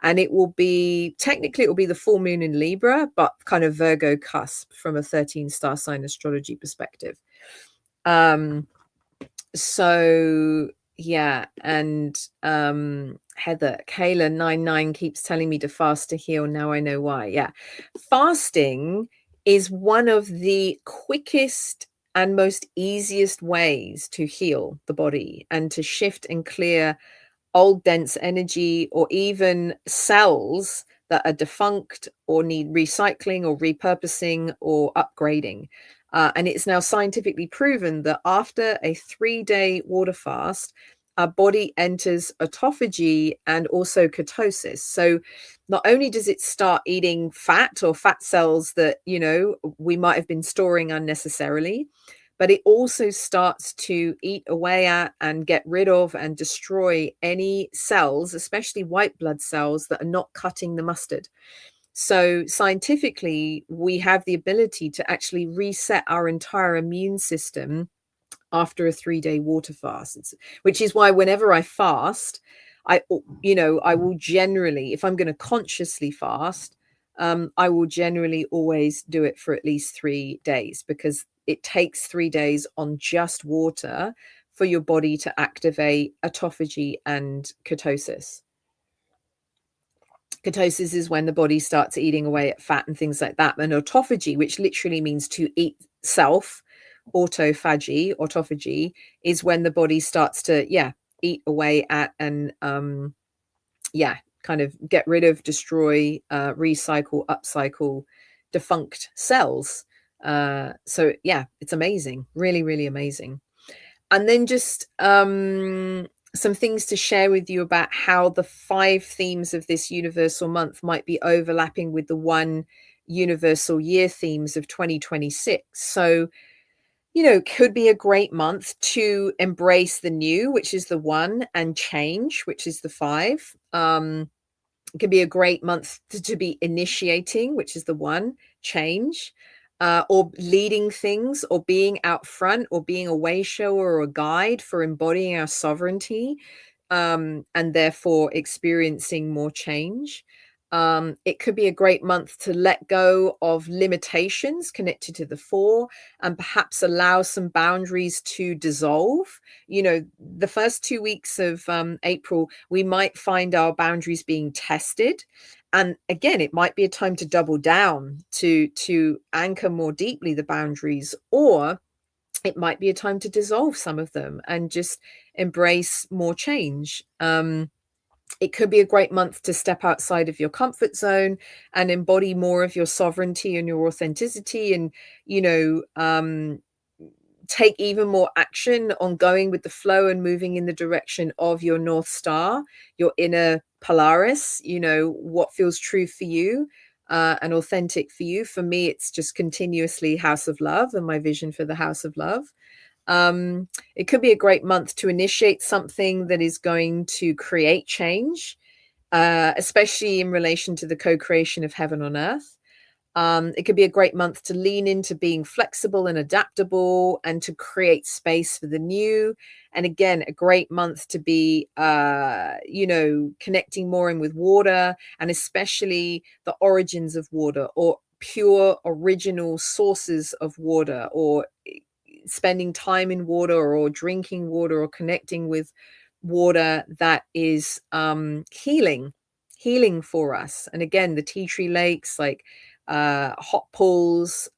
And it will be, technically, it will be the full moon in Libra, but kind of Virgo cusp from a 13 star sign astrology perspective. So yeah, and Heather, Kayla 99 keeps telling me to fast to heal. Now I know why. Yeah. Fasting is one of the quickest and most easiest ways to heal the body and to shift and clear old dense energy, or even cells that are defunct or need recycling or repurposing or upgrading. And it's now scientifically proven that after a 3-day water fast, our body enters autophagy and also ketosis. So not only does it start eating fat or fat cells that, we might have been storing unnecessarily, but it also starts to eat away at and get rid of and destroy any cells, especially white blood cells, that are not cutting the mustard. So scientifically, we have the ability to actually reset our entire immune system after a 3-day water fast, which is why whenever I fast, I will generally, if I'm going to consciously fast, I will generally always do it for at least 3 days, because it takes 3 days on just water for your body to activate autophagy and ketosis. Ketosis is when the body starts eating away at fat and things like that. And autophagy, which literally means to eat self, autophagy, is when the body starts to, eat away at and, kind of get rid of, destroy, recycle, upcycle defunct cells. So, it's amazing. Really, really amazing. And then just some things to share with you about how the 5 themes of this universal month might be overlapping with the 1 universal year themes of 2026. So, could be a great month to embrace the new, which is the 1, and change, which is the 5. It can be a great month to be initiating, which is the 1, change, or leading things, or being out front, or being a way shower or a guide for embodying our sovereignty, and therefore experiencing more change. It could be a great month to let go of limitations connected to the 4, and perhaps allow some boundaries to dissolve. The first 2 weeks of April, we might find our boundaries being tested. And again, it might be a time to double down, to anchor more deeply the boundaries, or it might be a time to dissolve some of them and just embrace more change. It could be a great month to step outside of your comfort zone and embody more of your sovereignty and your authenticity, and, take even more action on going with the flow and moving in the direction of your North Star, your inner Polaris, what feels true for you, and authentic for you. For me, it's just continuously House of Love and my vision for the House of Love. It could be a great month to initiate something that is going to create change, especially in relation to the co-creation of heaven on earth. It could be a great month to lean into being flexible and adaptable, and to create space for the new. And again, a great month to be, connecting more in with water, and especially the origins of water, or pure original sources of water, or spending time in water, or drinking water, or connecting with water that is healing for us. And again, the tea tree lakes, like hot pools,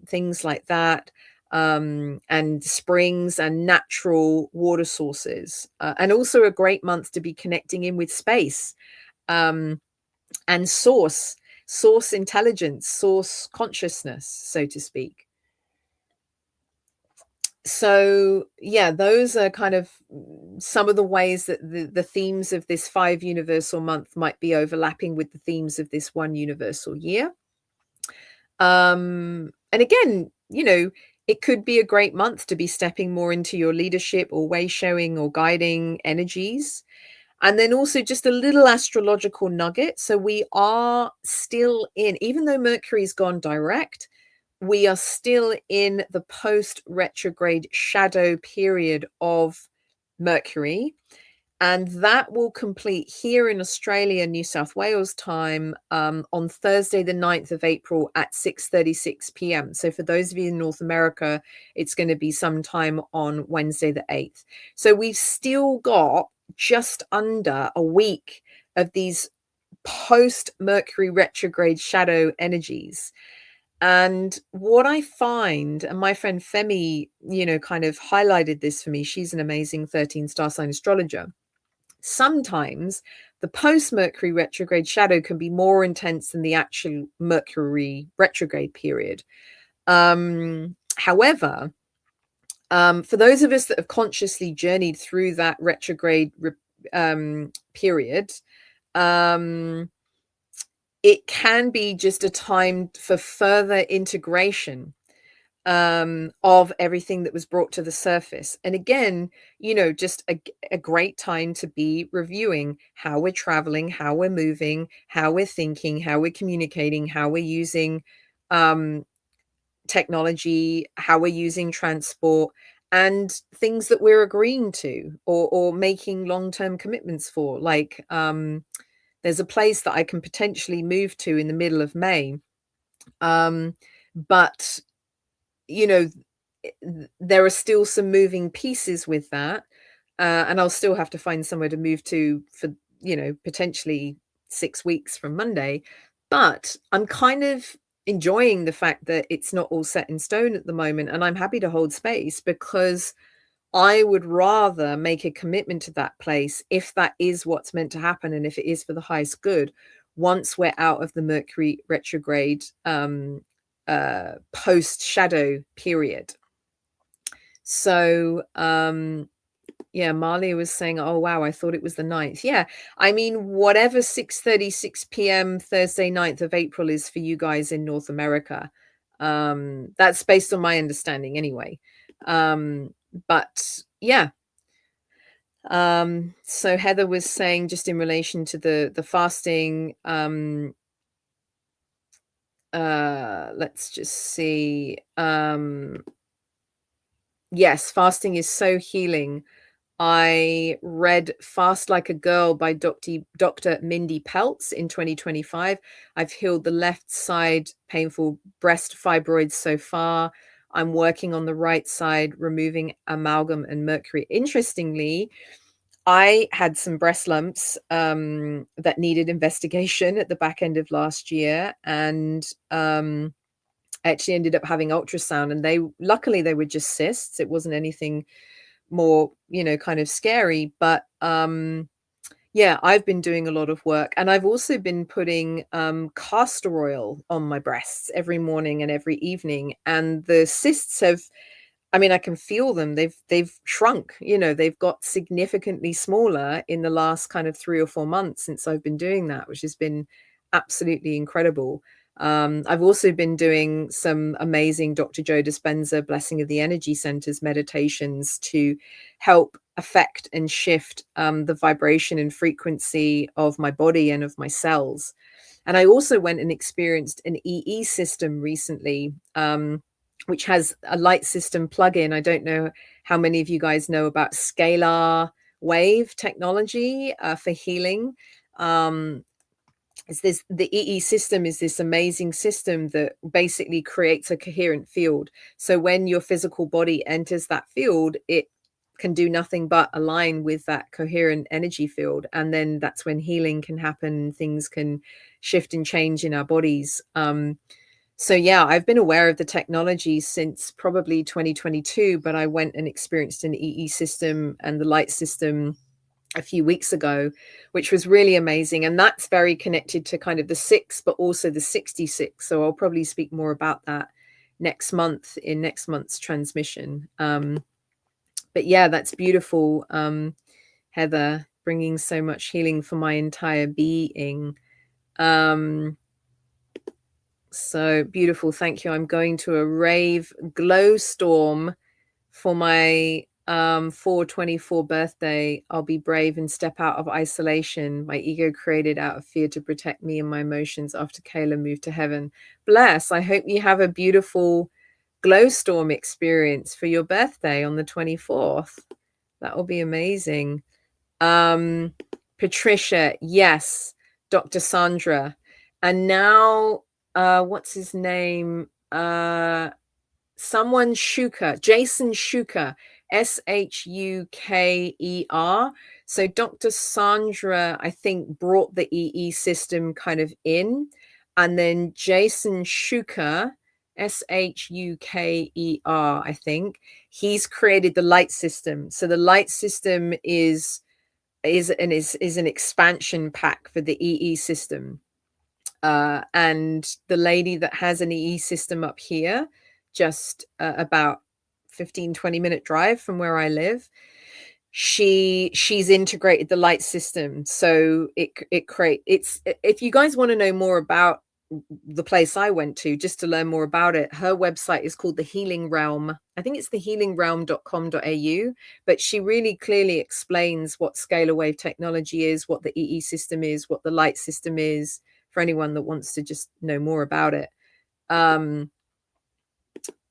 things like that, and springs and natural water sources, and also a great month to be connecting in with space, and source intelligence, source consciousness, so to speak. So those are kind of some of the ways that the themes of this 5 universal month might be overlapping with the themes of this 1 universal year. And again, it could be a great month to be stepping more into your leadership, or way showing, or guiding energies. And then also just a little astrological nugget. So we are still in, even though Mercury's gone direct, we are still in the post retrograde shadow period of Mercury. And that will complete here in Australia, New South Wales time, on Thursday, the 9th of April at 6:36 p.m. So for those of you in North America, it's going to be sometime on Wednesday, the 8th. So we've still got just under a week of these post Mercury retrograde shadow energies. And what I find, and my friend Femi, kind of highlighted this for me. She's an amazing 13 star sign astrologer. Sometimes the post Mercury retrograde shadow can be more intense than the actual Mercury retrograde period. However, for those of us that have consciously journeyed through that retrograde period, it can be just a time for further integration of everything that was brought to the surface. And again, just a great time to be reviewing how we're traveling, how we're moving, how we're thinking, how we're communicating, how we're using technology, how we're using transport, and things that we're agreeing to or making long-term commitments for. Like there's a place that I can potentially move to in the middle of May. But there are still some moving pieces with that, and I'll still have to find somewhere to move to for potentially 6 weeks from Monday. But I'm kind of enjoying the fact that it's not all set in stone at the moment, and I'm happy to hold space because I would rather make a commitment to that place if that is what's meant to happen and if it is for the highest good once we're out of the Mercury retrograde post shadow period. So yeah, Marley was saying, oh wow, I thought it was the 9th. Yeah, I mean, whatever 6:36 p.m. Thursday 9th of April is for you guys in North America, that's based on my understanding anyway. But yeah, so Heather was saying, just in relation to the fasting, let's just see. Yes, fasting is so healing. I read Fast Like a Girl by Dr. Mindy Peltz in 2025. I've healed the left side painful breast fibroids so far. I'm working on the right side, removing amalgam and mercury. Interestingly, I had some breast lumps that needed investigation at the back end of last year, and I actually ended up having ultrasound, and luckily they were just cysts. It wasn't anything more, kind of scary. But yeah, I've been doing a lot of work, and I've also been putting castor oil on my breasts every morning and every evening, and the cysts have, I mean, I can feel them. They've shrunk, they've got significantly smaller in the last kind of 3 or 4 months since I've been doing that, which has been absolutely incredible. I've also been doing some amazing Dr. Joe Dispenza Blessing of the Energy Centers meditations to help affect and shift the vibration and frequency of my body and of my cells. And I also went and experienced an EE system recently, which has a light system plug-in. I don't know how many of you guys know about scalar wave technology for healing. The EE system is this amazing system that basically creates a coherent field. So when your physical body enters that field, it can do nothing but align with that coherent energy field. And then that's when healing can happen. Things can shift and change in our bodies. So yeah, I've been aware of the technology since probably 2022, but I went and experienced an EE system and the light system a few weeks ago, which was really amazing. And that's very connected to kind of the 6, but also the 66. So I'll probably speak more about that next month in next month's transmission. But yeah, that's beautiful, Heather, bringing so much healing for my entire being. So beautiful. Thank you. I'm going to a rave glow storm for my 4/24 birthday. I'll be brave and step out of isolation my ego created out of fear to protect me and my emotions after Kayla moved to heaven. Bless. I hope you have a beautiful glow storm experience for your birthday on the 24th. That will be amazing. Patricia, yes. Dr. Sandra. And now, what's his name? Someone Shuker, Jason Shuker, Shuker. So Dr. Sandra, I think, brought the EE system kind of in. And then Jason Shuker, Shuker, I think, he's created the light system. So the light system is an expansion pack for the EE system. And the lady that has an EE system up here, just about 15-20 minute drive from where I live, she's integrated the light system. So it's if you guys want to know more about the place I went to, just to learn more about it, her website is called The Healing Realm. I think it's thehealingrealm.com.au, but she really clearly explains what scalar wave technology is, what the EE system is, what the light system is, for anyone that wants to just know more about it.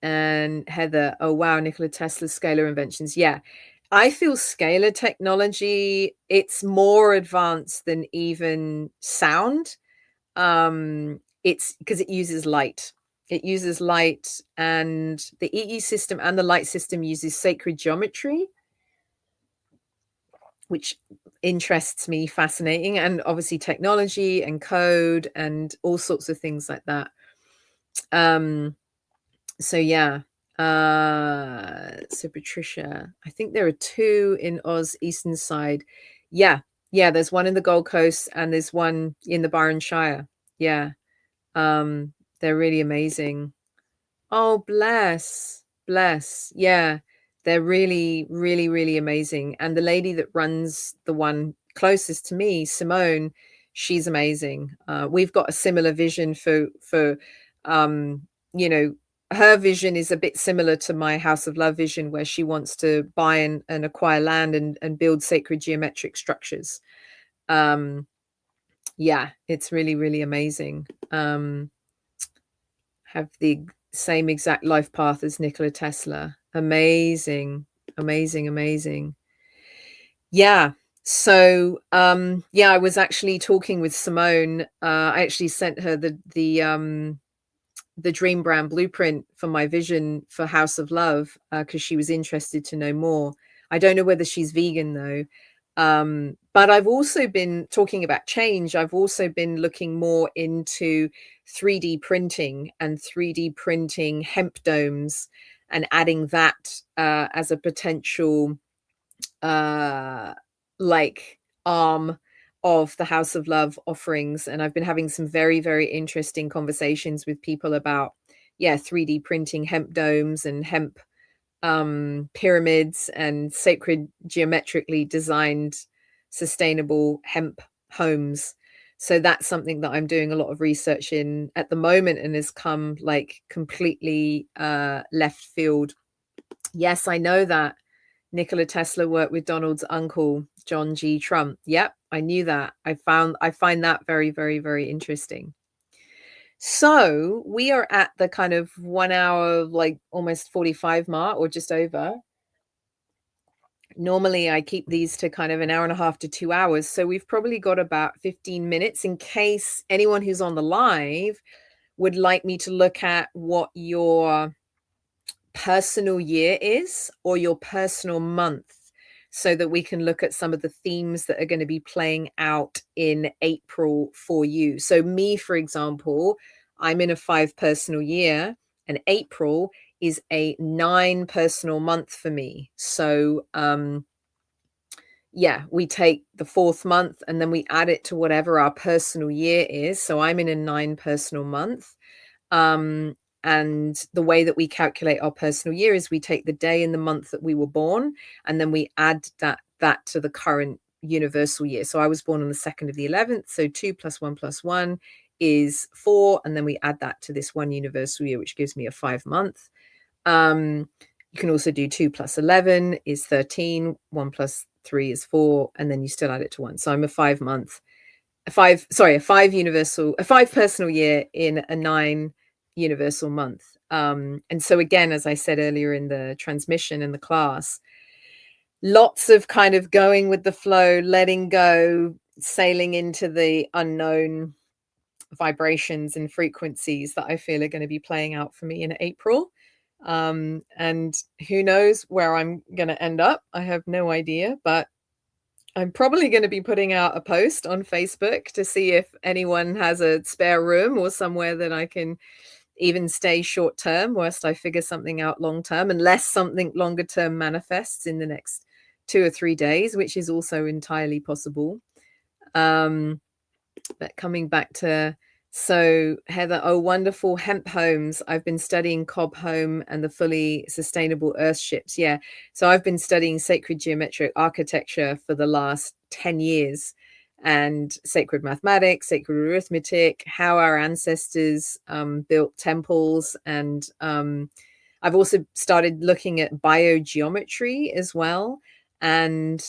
And Heather, oh wow, Nikola Tesla's scalar inventions. Yeah, I feel scalar technology, it's more advanced than even sound. It's because it uses light. It uses light, and the EE system and the light system uses sacred geometry, which interests me, fascinating, and obviously technology and code and all sorts of things like that. So yeah. So Patricia, I think there are 2 in Oz Eastern Side. Yeah, there's one in the Gold Coast and there's one in the Byron Shire. Yeah. They're really amazing. Oh, bless. Yeah, they're really, really, really amazing. And the lady that runs the one closest to me, Simone, she's amazing. We've got a similar vision for you know, her vision is a bit similar to my House of Love vision, where she wants to buy and acquire land and build sacred geometric structures. Yeah, it's really, really amazing. Have the same exact life path as Nikola Tesla. Amazing. Yeah. So I was actually talking with Simone. I actually sent her the Dream Brand blueprint for my vision for House of Love, because she was interested to know more. I don't know whether she's vegan though. But I've also been talking about change. I've also been looking more into 3D printing and 3D printing hemp domes, and adding that as a potential like arm of the House of Love offerings. And I've been having some very, very interesting conversations with people about 3D printing hemp domes and hemp pyramids and sacred geometrically designed sustainable hemp homes. So that's something that I'm doing a lot of research in at the moment, and has come like completely left field. Yes, I know that Nikola Tesla worked with Donald's uncle, John G. Trump. Yep, I knew that. I find that very, very, very interesting. So we are at the kind of 1 hour, like almost 45 mark, or just over. Normally I keep these to kind of an hour and a half to 2 hours. So we've probably got about 15 minutes in case anyone who's on the live would like me to look at what your personal year is, or your personal month, so that we can look at some of the themes that are going to be playing out in April for you. So me, for example, I'm in a 5 personal year, and April is a 9 personal month for me. So we take the 4th month and then we add it to whatever our personal year is. So I'm in a 9 personal month. And the way that we calculate our personal year is we take the day in the month that we were born, and then we add that to the current universal year. So I was born on the 2nd of the 11th. So 2 + 1 + 1 is 4. And then we add that to this one universal year, which gives me a 5 month. You can also do 2 + 11 is 13. 1 + 3 is 4. And then you still add it to 1. So I'm a 5 personal year in a 9 universal month. And so again, as I said earlier in the transmission in the class, lots of kind of going with the flow, letting go, sailing into the unknown vibrations and frequencies that I feel are going to be playing out for me in April. And who knows where I'm going to end up? I have no idea, but I'm probably going to be putting out a post on Facebook to see if anyone has a spare room or somewhere that I can even stay short term whilst I figure something out long term, unless something longer term manifests in the next 2 or 3 days, which is also entirely possible. But coming back to, so Heather, oh, wonderful hemp homes. I've been studying Cobb Home and the fully sustainable earth ships. Yeah. So I've been studying sacred geometric architecture for the last 10 years, and sacred mathematics, sacred arithmetic, how our ancestors built temples. And I've also started looking at biogeometry as well. And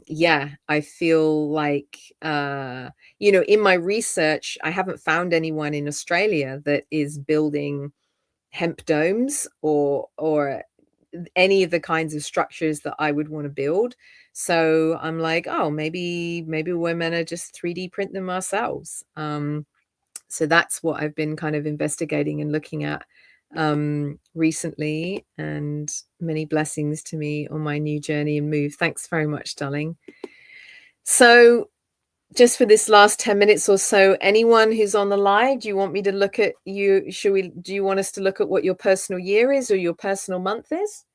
yeah, I feel like in my research, I haven't found anyone in Australia that is building hemp domes or any of the kinds of structures that I would want to build. So I'm like, oh, maybe we're meant to just 3D print them ourselves. So that's what I've been kind of investigating and looking at recently, and many blessings to me on my new journey and move. Thanks very much, darling. So just for this last 10 minutes or so, anyone who's on the live, do you want me to look at you? Do you want us to look at what your personal year is or your personal month is?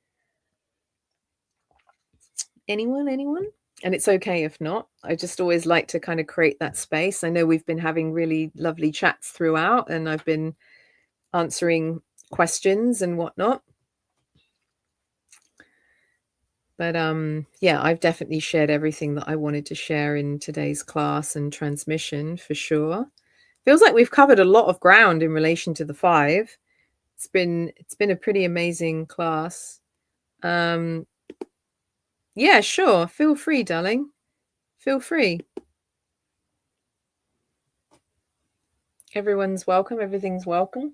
Anyone? And it's okay if not. I just always like to kind of create that space. I know we've been having really lovely chats throughout, and I've been answering questions and whatnot. But yeah, I've definitely shared everything that I wanted to share in today's class and transmission for sure. Feels like we've covered a lot of ground in relation to the 5. It's been a pretty amazing class. Yeah, sure. Feel free, darling. Feel free. Everyone's welcome. Everything's welcome.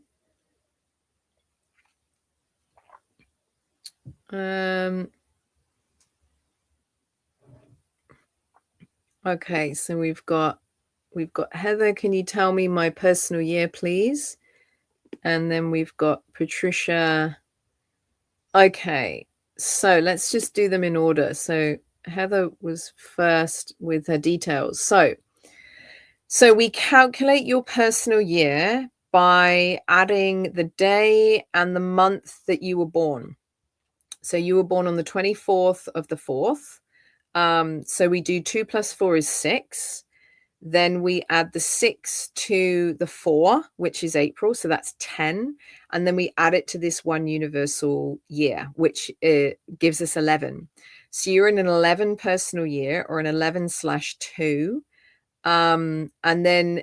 Okay, so we've got Heather, can you tell me my personal year, please? And then we've got Patricia. Okay, so let's just do them in order. So Heather was first with her details. So we calculate your personal year by adding the day and the month that you were born. So you were born on the 24th of the 4th. So we do 2 + 4 is 6. Then we add the 6 to the 4, which is April. So that's 10. And then we add it to this one universal year, which gives us 11. So you're in an 11 personal year, or an 11/2. And then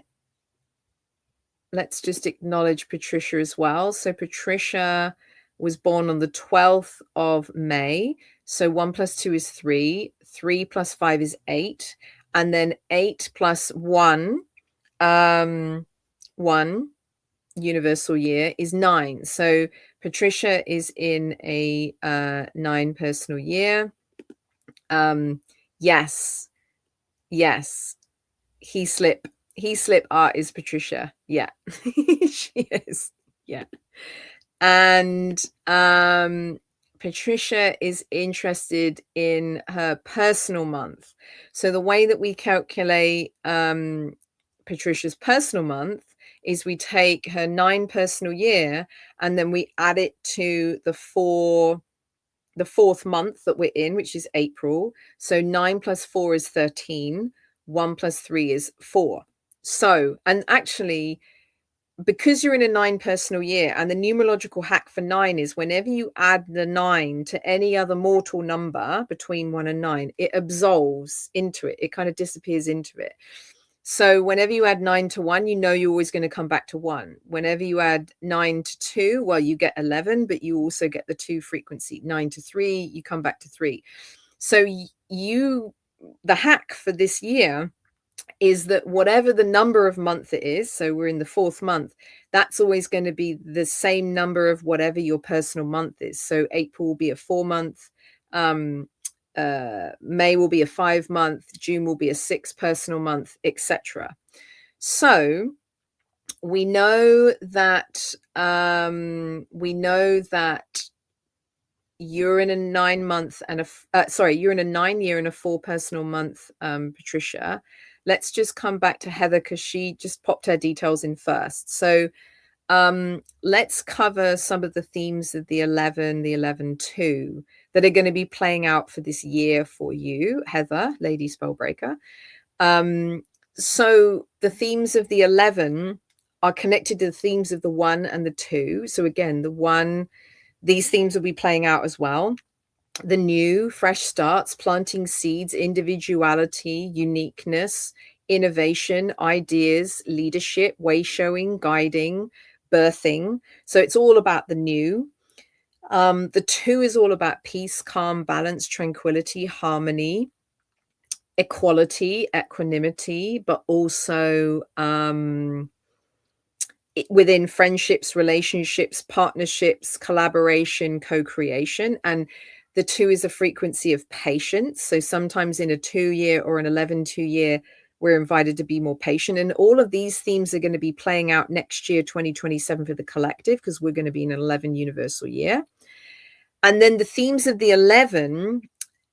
let's just acknowledge Patricia as well. So Patricia was born on the 12th of May. So 1 + 2 is 3. 3 + 5 is 8. And then 8 + 1, 1 universal year is 9. So Patricia is in a 9 personal year. Yes. He slip art is Patricia. Yeah. She is. Yeah. And Patricia is interested in her personal month. So the way that we calculate Patricia's personal month is we take her 9 personal year, and then we add it to the 4th month that we're in, which is April. So 9 + 4 is 13. 1 + 3 is 4. So, and actually, because you're in a 9 personal year, and the numerological hack for 9 is whenever you add the 9 to any other mortal number between 1 and 9, it absolves into it. It kind of disappears into it. So whenever you add 9 to 1, you're always going to come back to 1. Whenever you add 9 to 2, well, you get 11, but you also get the 2 frequency. 9 to 3, you come back to 3. So the hack for this year is that whatever the number of month it is, so we're in the 4th month, that's always going to be the same number of whatever your personal month is. So April will be a 4 month, May will be a 5-month, June will be a 6 personal month, etc. So we know that you're in a 9-month and you're in a 9-year and a 4 personal month, Patricia. Let's just come back to Heather because she just popped her details in first. So let's cover some of the themes of the 11-2 that are going to be playing out for this year for you, Heather, Lady Spellbreaker. So the themes of the 11 are connected to the themes of the 1 and the 2. So again, the 1, these themes will be playing out as well. The new, fresh starts, planting seeds, individuality, uniqueness, innovation, ideas, leadership, way showing, guiding, birthing. So it's all about the new. The 2 is all about peace, calm, balance, tranquility, harmony, equality, equanimity, but also within friendships, relationships, partnerships, collaboration, co-creation. And the 2 is a frequency of patience. So sometimes in a 2-year or an 11-2 year, we're invited to be more patient. And all of these themes are going to be playing out next year, 2027, for the collective, because we're going to be in an 11 universal year. And then the themes of the 11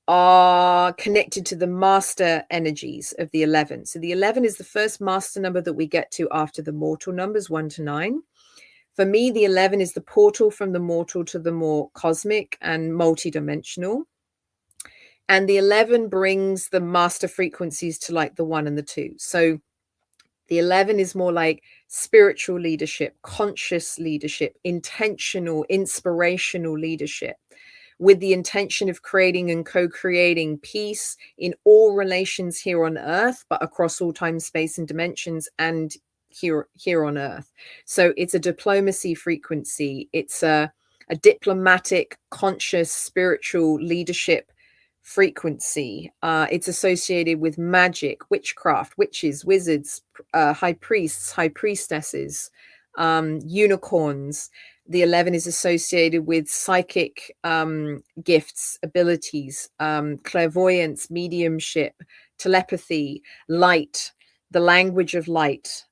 are connected to the master energies of the 11. So the 11 is the first master number that we get to after the mortal numbers 1 to 9. For me, the 11 is the portal from the mortal to the more cosmic and multidimensional. And the 11 brings the master frequencies to like the 1 and the 2. So the 11 is more like spiritual leadership, conscious leadership, intentional, inspirational leadership, with the intention of creating and co-creating peace in all relations here on earth, but across all time, space, and dimensions, and here on earth. So it's a diplomacy frequency. It's a diplomatic, conscious, spiritual leadership frequency. It's associated with magic, witchcraft, witches, wizards, high priests, high priestesses, unicorns. The 11 is associated with psychic gifts, abilities, clairvoyance, mediumship, telepathy, light, the language of light,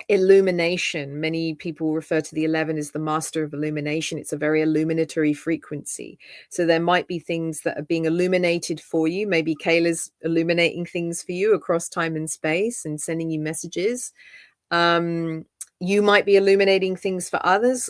illumination. Many people refer to the 11 as the master of illumination. It's a very illuminatory frequency. So there might be things that are being illuminated for you. Maybe Kayla's illuminating things for you across time and space and sending you messages. You might be illuminating things for others.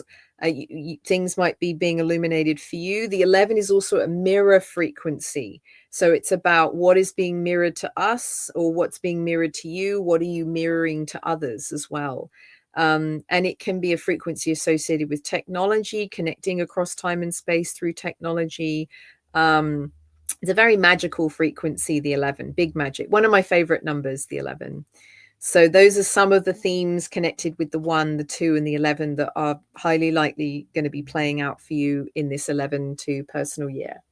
Things might be being illuminated for you. The 11 is also a mirror frequency. So it's about what is being mirrored to us, or what's being mirrored to you. What are you mirroring to others as well? And it can be a frequency associated with technology, connecting across time and space through technology. It's a very magical frequency, the 11, big magic. One of my favorite numbers, the 11. So those are some of the themes connected with the 1, the 2, and the 11 that are highly likely going to be playing out for you in this 11-2 personal year.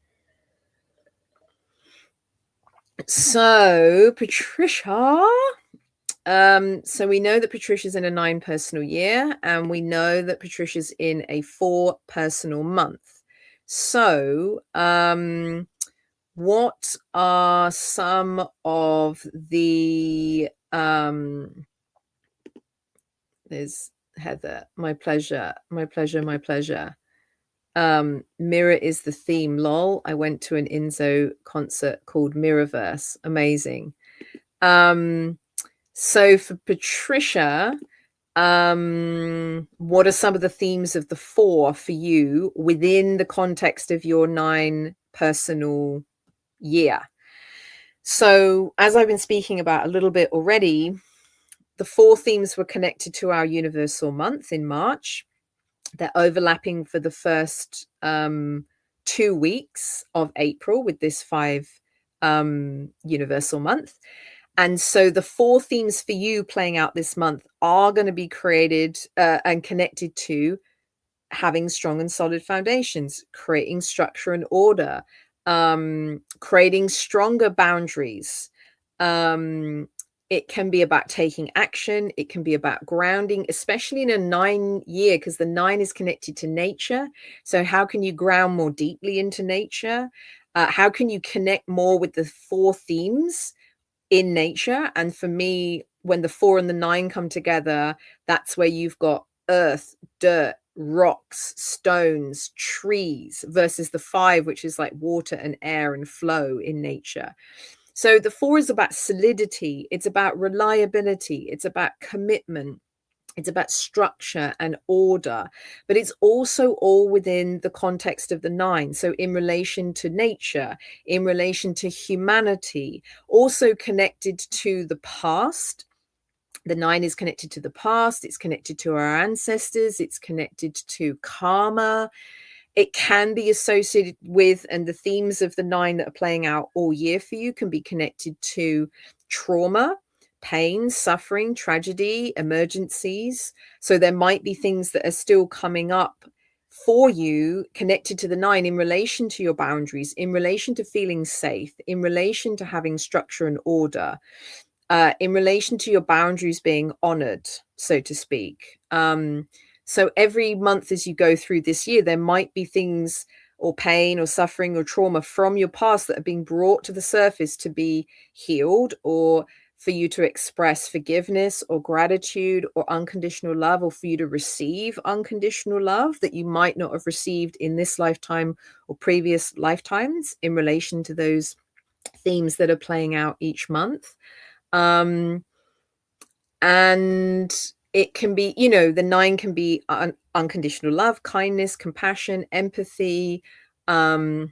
So Patricia, so we know that Patricia's in a 9 personal year, and we know that Patricia's in a 4 personal month. So what are some of the there's Heather, my pleasure. Mirror is the theme, lol. I went to an Inzo concert called Mirrorverse. Amazing. So for Patricia, what are some of the themes of the 4 for you within the context of your 9 personal year? So as I've been speaking about a little bit already, the 4 themes were connected to our universal month in March. They're overlapping for the first 2 weeks of April with this 5 universal month. And so the 4 themes for you playing out this month are going to be created and connected to having strong and solid foundations, creating structure and order, creating stronger boundaries. It can be about taking action. It can be about grounding, especially in a 9 year, because the 9 is connected to nature. So how can you ground more deeply into nature? How can you connect more with the 4 themes in nature? And for me, when the 4 and the 9 come together, that's where you've got earth, dirt, rocks, stones, trees, versus the 5, which is like water and air and flow in nature. So the 4 is about solidity, it's about reliability, it's about commitment, it's about structure and order, but it's also all within the context of the 9. So in relation to nature, in relation to humanity, also connected to the past. The 9 is connected to the past, it's connected to our ancestors, it's connected to karma. It can be associated with, and the themes of the 9 that are playing out all year for you can be connected to trauma, pain, suffering, tragedy, emergencies. So there might be things that are still coming up for you connected to the 9 in relation to your boundaries, in relation to feeling safe, in relation to having structure and order, in relation to your boundaries being honored, so to speak. So every month as you go through this year, there might be things or pain or suffering or trauma from your past that are being brought to the surface to be healed, or for you to express forgiveness or gratitude or unconditional love, or for you to receive unconditional love that you might not have received in this lifetime or previous lifetimes in relation to those themes that are playing out each month. And it can be, the 9 can be unconditional love, kindness, compassion, empathy. There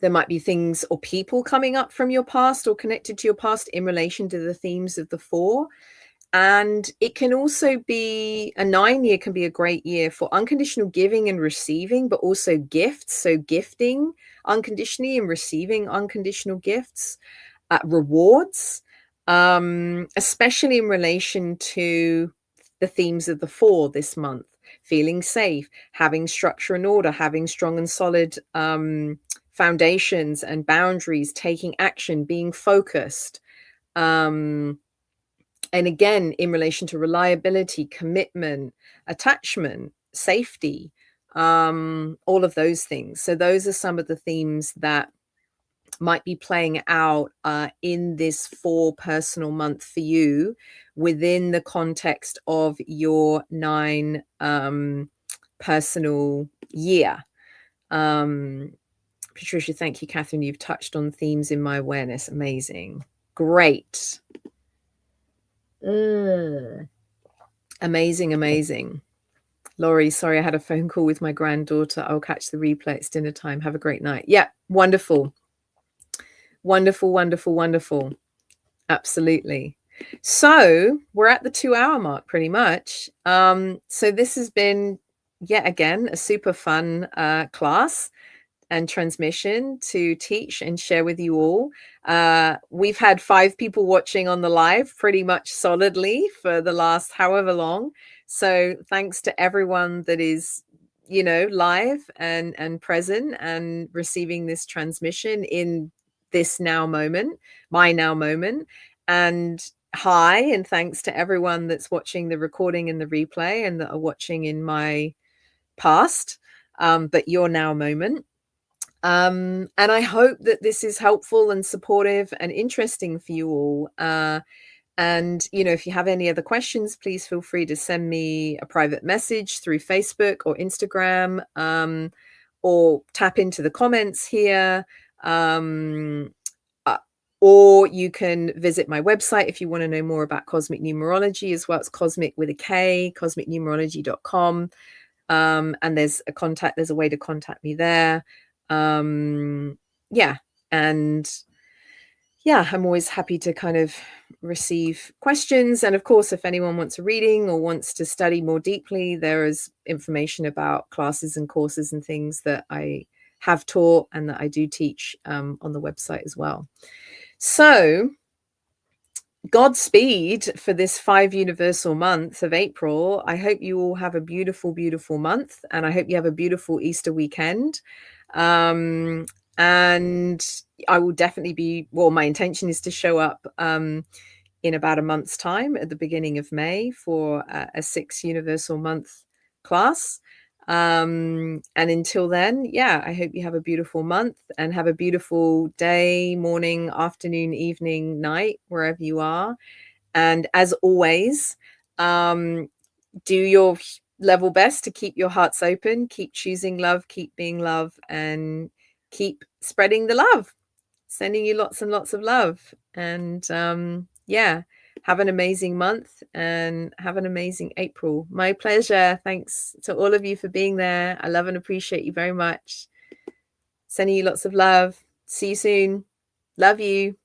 might be things or people coming up from your past or connected to your past in relation to the themes of the 4. And it can also be, a 9 year can be a great year for unconditional giving and receiving, but also gifts. So gifting unconditionally and receiving unconditional gifts, rewards, especially in relation to the themes of the 4 this month: feeling safe, having structure and order, having strong and solid foundations and boundaries, taking action, being focused. And again, in relation to reliability, commitment, attachment, safety, all of those things. So those are some of the themes that might be playing out in this 4 personal month for you within the context of your 9 personal year. Patricia, thank you. Catherine, you've touched on themes in my awareness. Amazing. Great. Amazing. Laurie, sorry, I had a phone call with my granddaughter. I'll catch the replay. It's dinner time. Have a great night. Yeah, wonderful. Wonderful. Absolutely. So we're at the 2-hour mark pretty much. So this has been, yet again, a super fun class and transmission to teach and share with you all. We've had 5 people watching on the live pretty much solidly for the last however long. So thanks to everyone that is, live and present and receiving this transmission in this now moment, my now moment. And hi, and thanks to everyone that's watching the recording and the replay and that are watching in my past, but your now moment. And I hope that this is helpful and supportive and interesting for you all. And, if you have any other questions, please feel free to send me a private message through Facebook or Instagram, or tap into the comments here. Or you can visit my website if you want to know more about cosmic numerology as well. It's cosmic with a K, cosmicnumerology.com. And there's a way to contact me there. And I'm always happy to kind of receive questions. And of course, if anyone wants a reading or wants to study more deeply, there is information about classes and courses and things that I have taught and that I do teach on the website as well. So Godspeed for this 5 universal months of April. I hope you all have a beautiful, beautiful month, and I hope you have a beautiful Easter weekend. And I will definitely my intention is to show up in about a month's time at the beginning of May for a 6 universal month class. And until then, yeah, I hope you have a beautiful month and have a beautiful day, morning, afternoon, evening, night, wherever you are. And as always, do your level best to keep your hearts open, keep choosing love, keep being love, and keep spreading the love. Sending you lots and lots of love. And yeah, have an amazing month and have an amazing April. My pleasure. Thanks to all of you for being there. I love and appreciate you very much. Sending you lots of love. See you soon. Love you.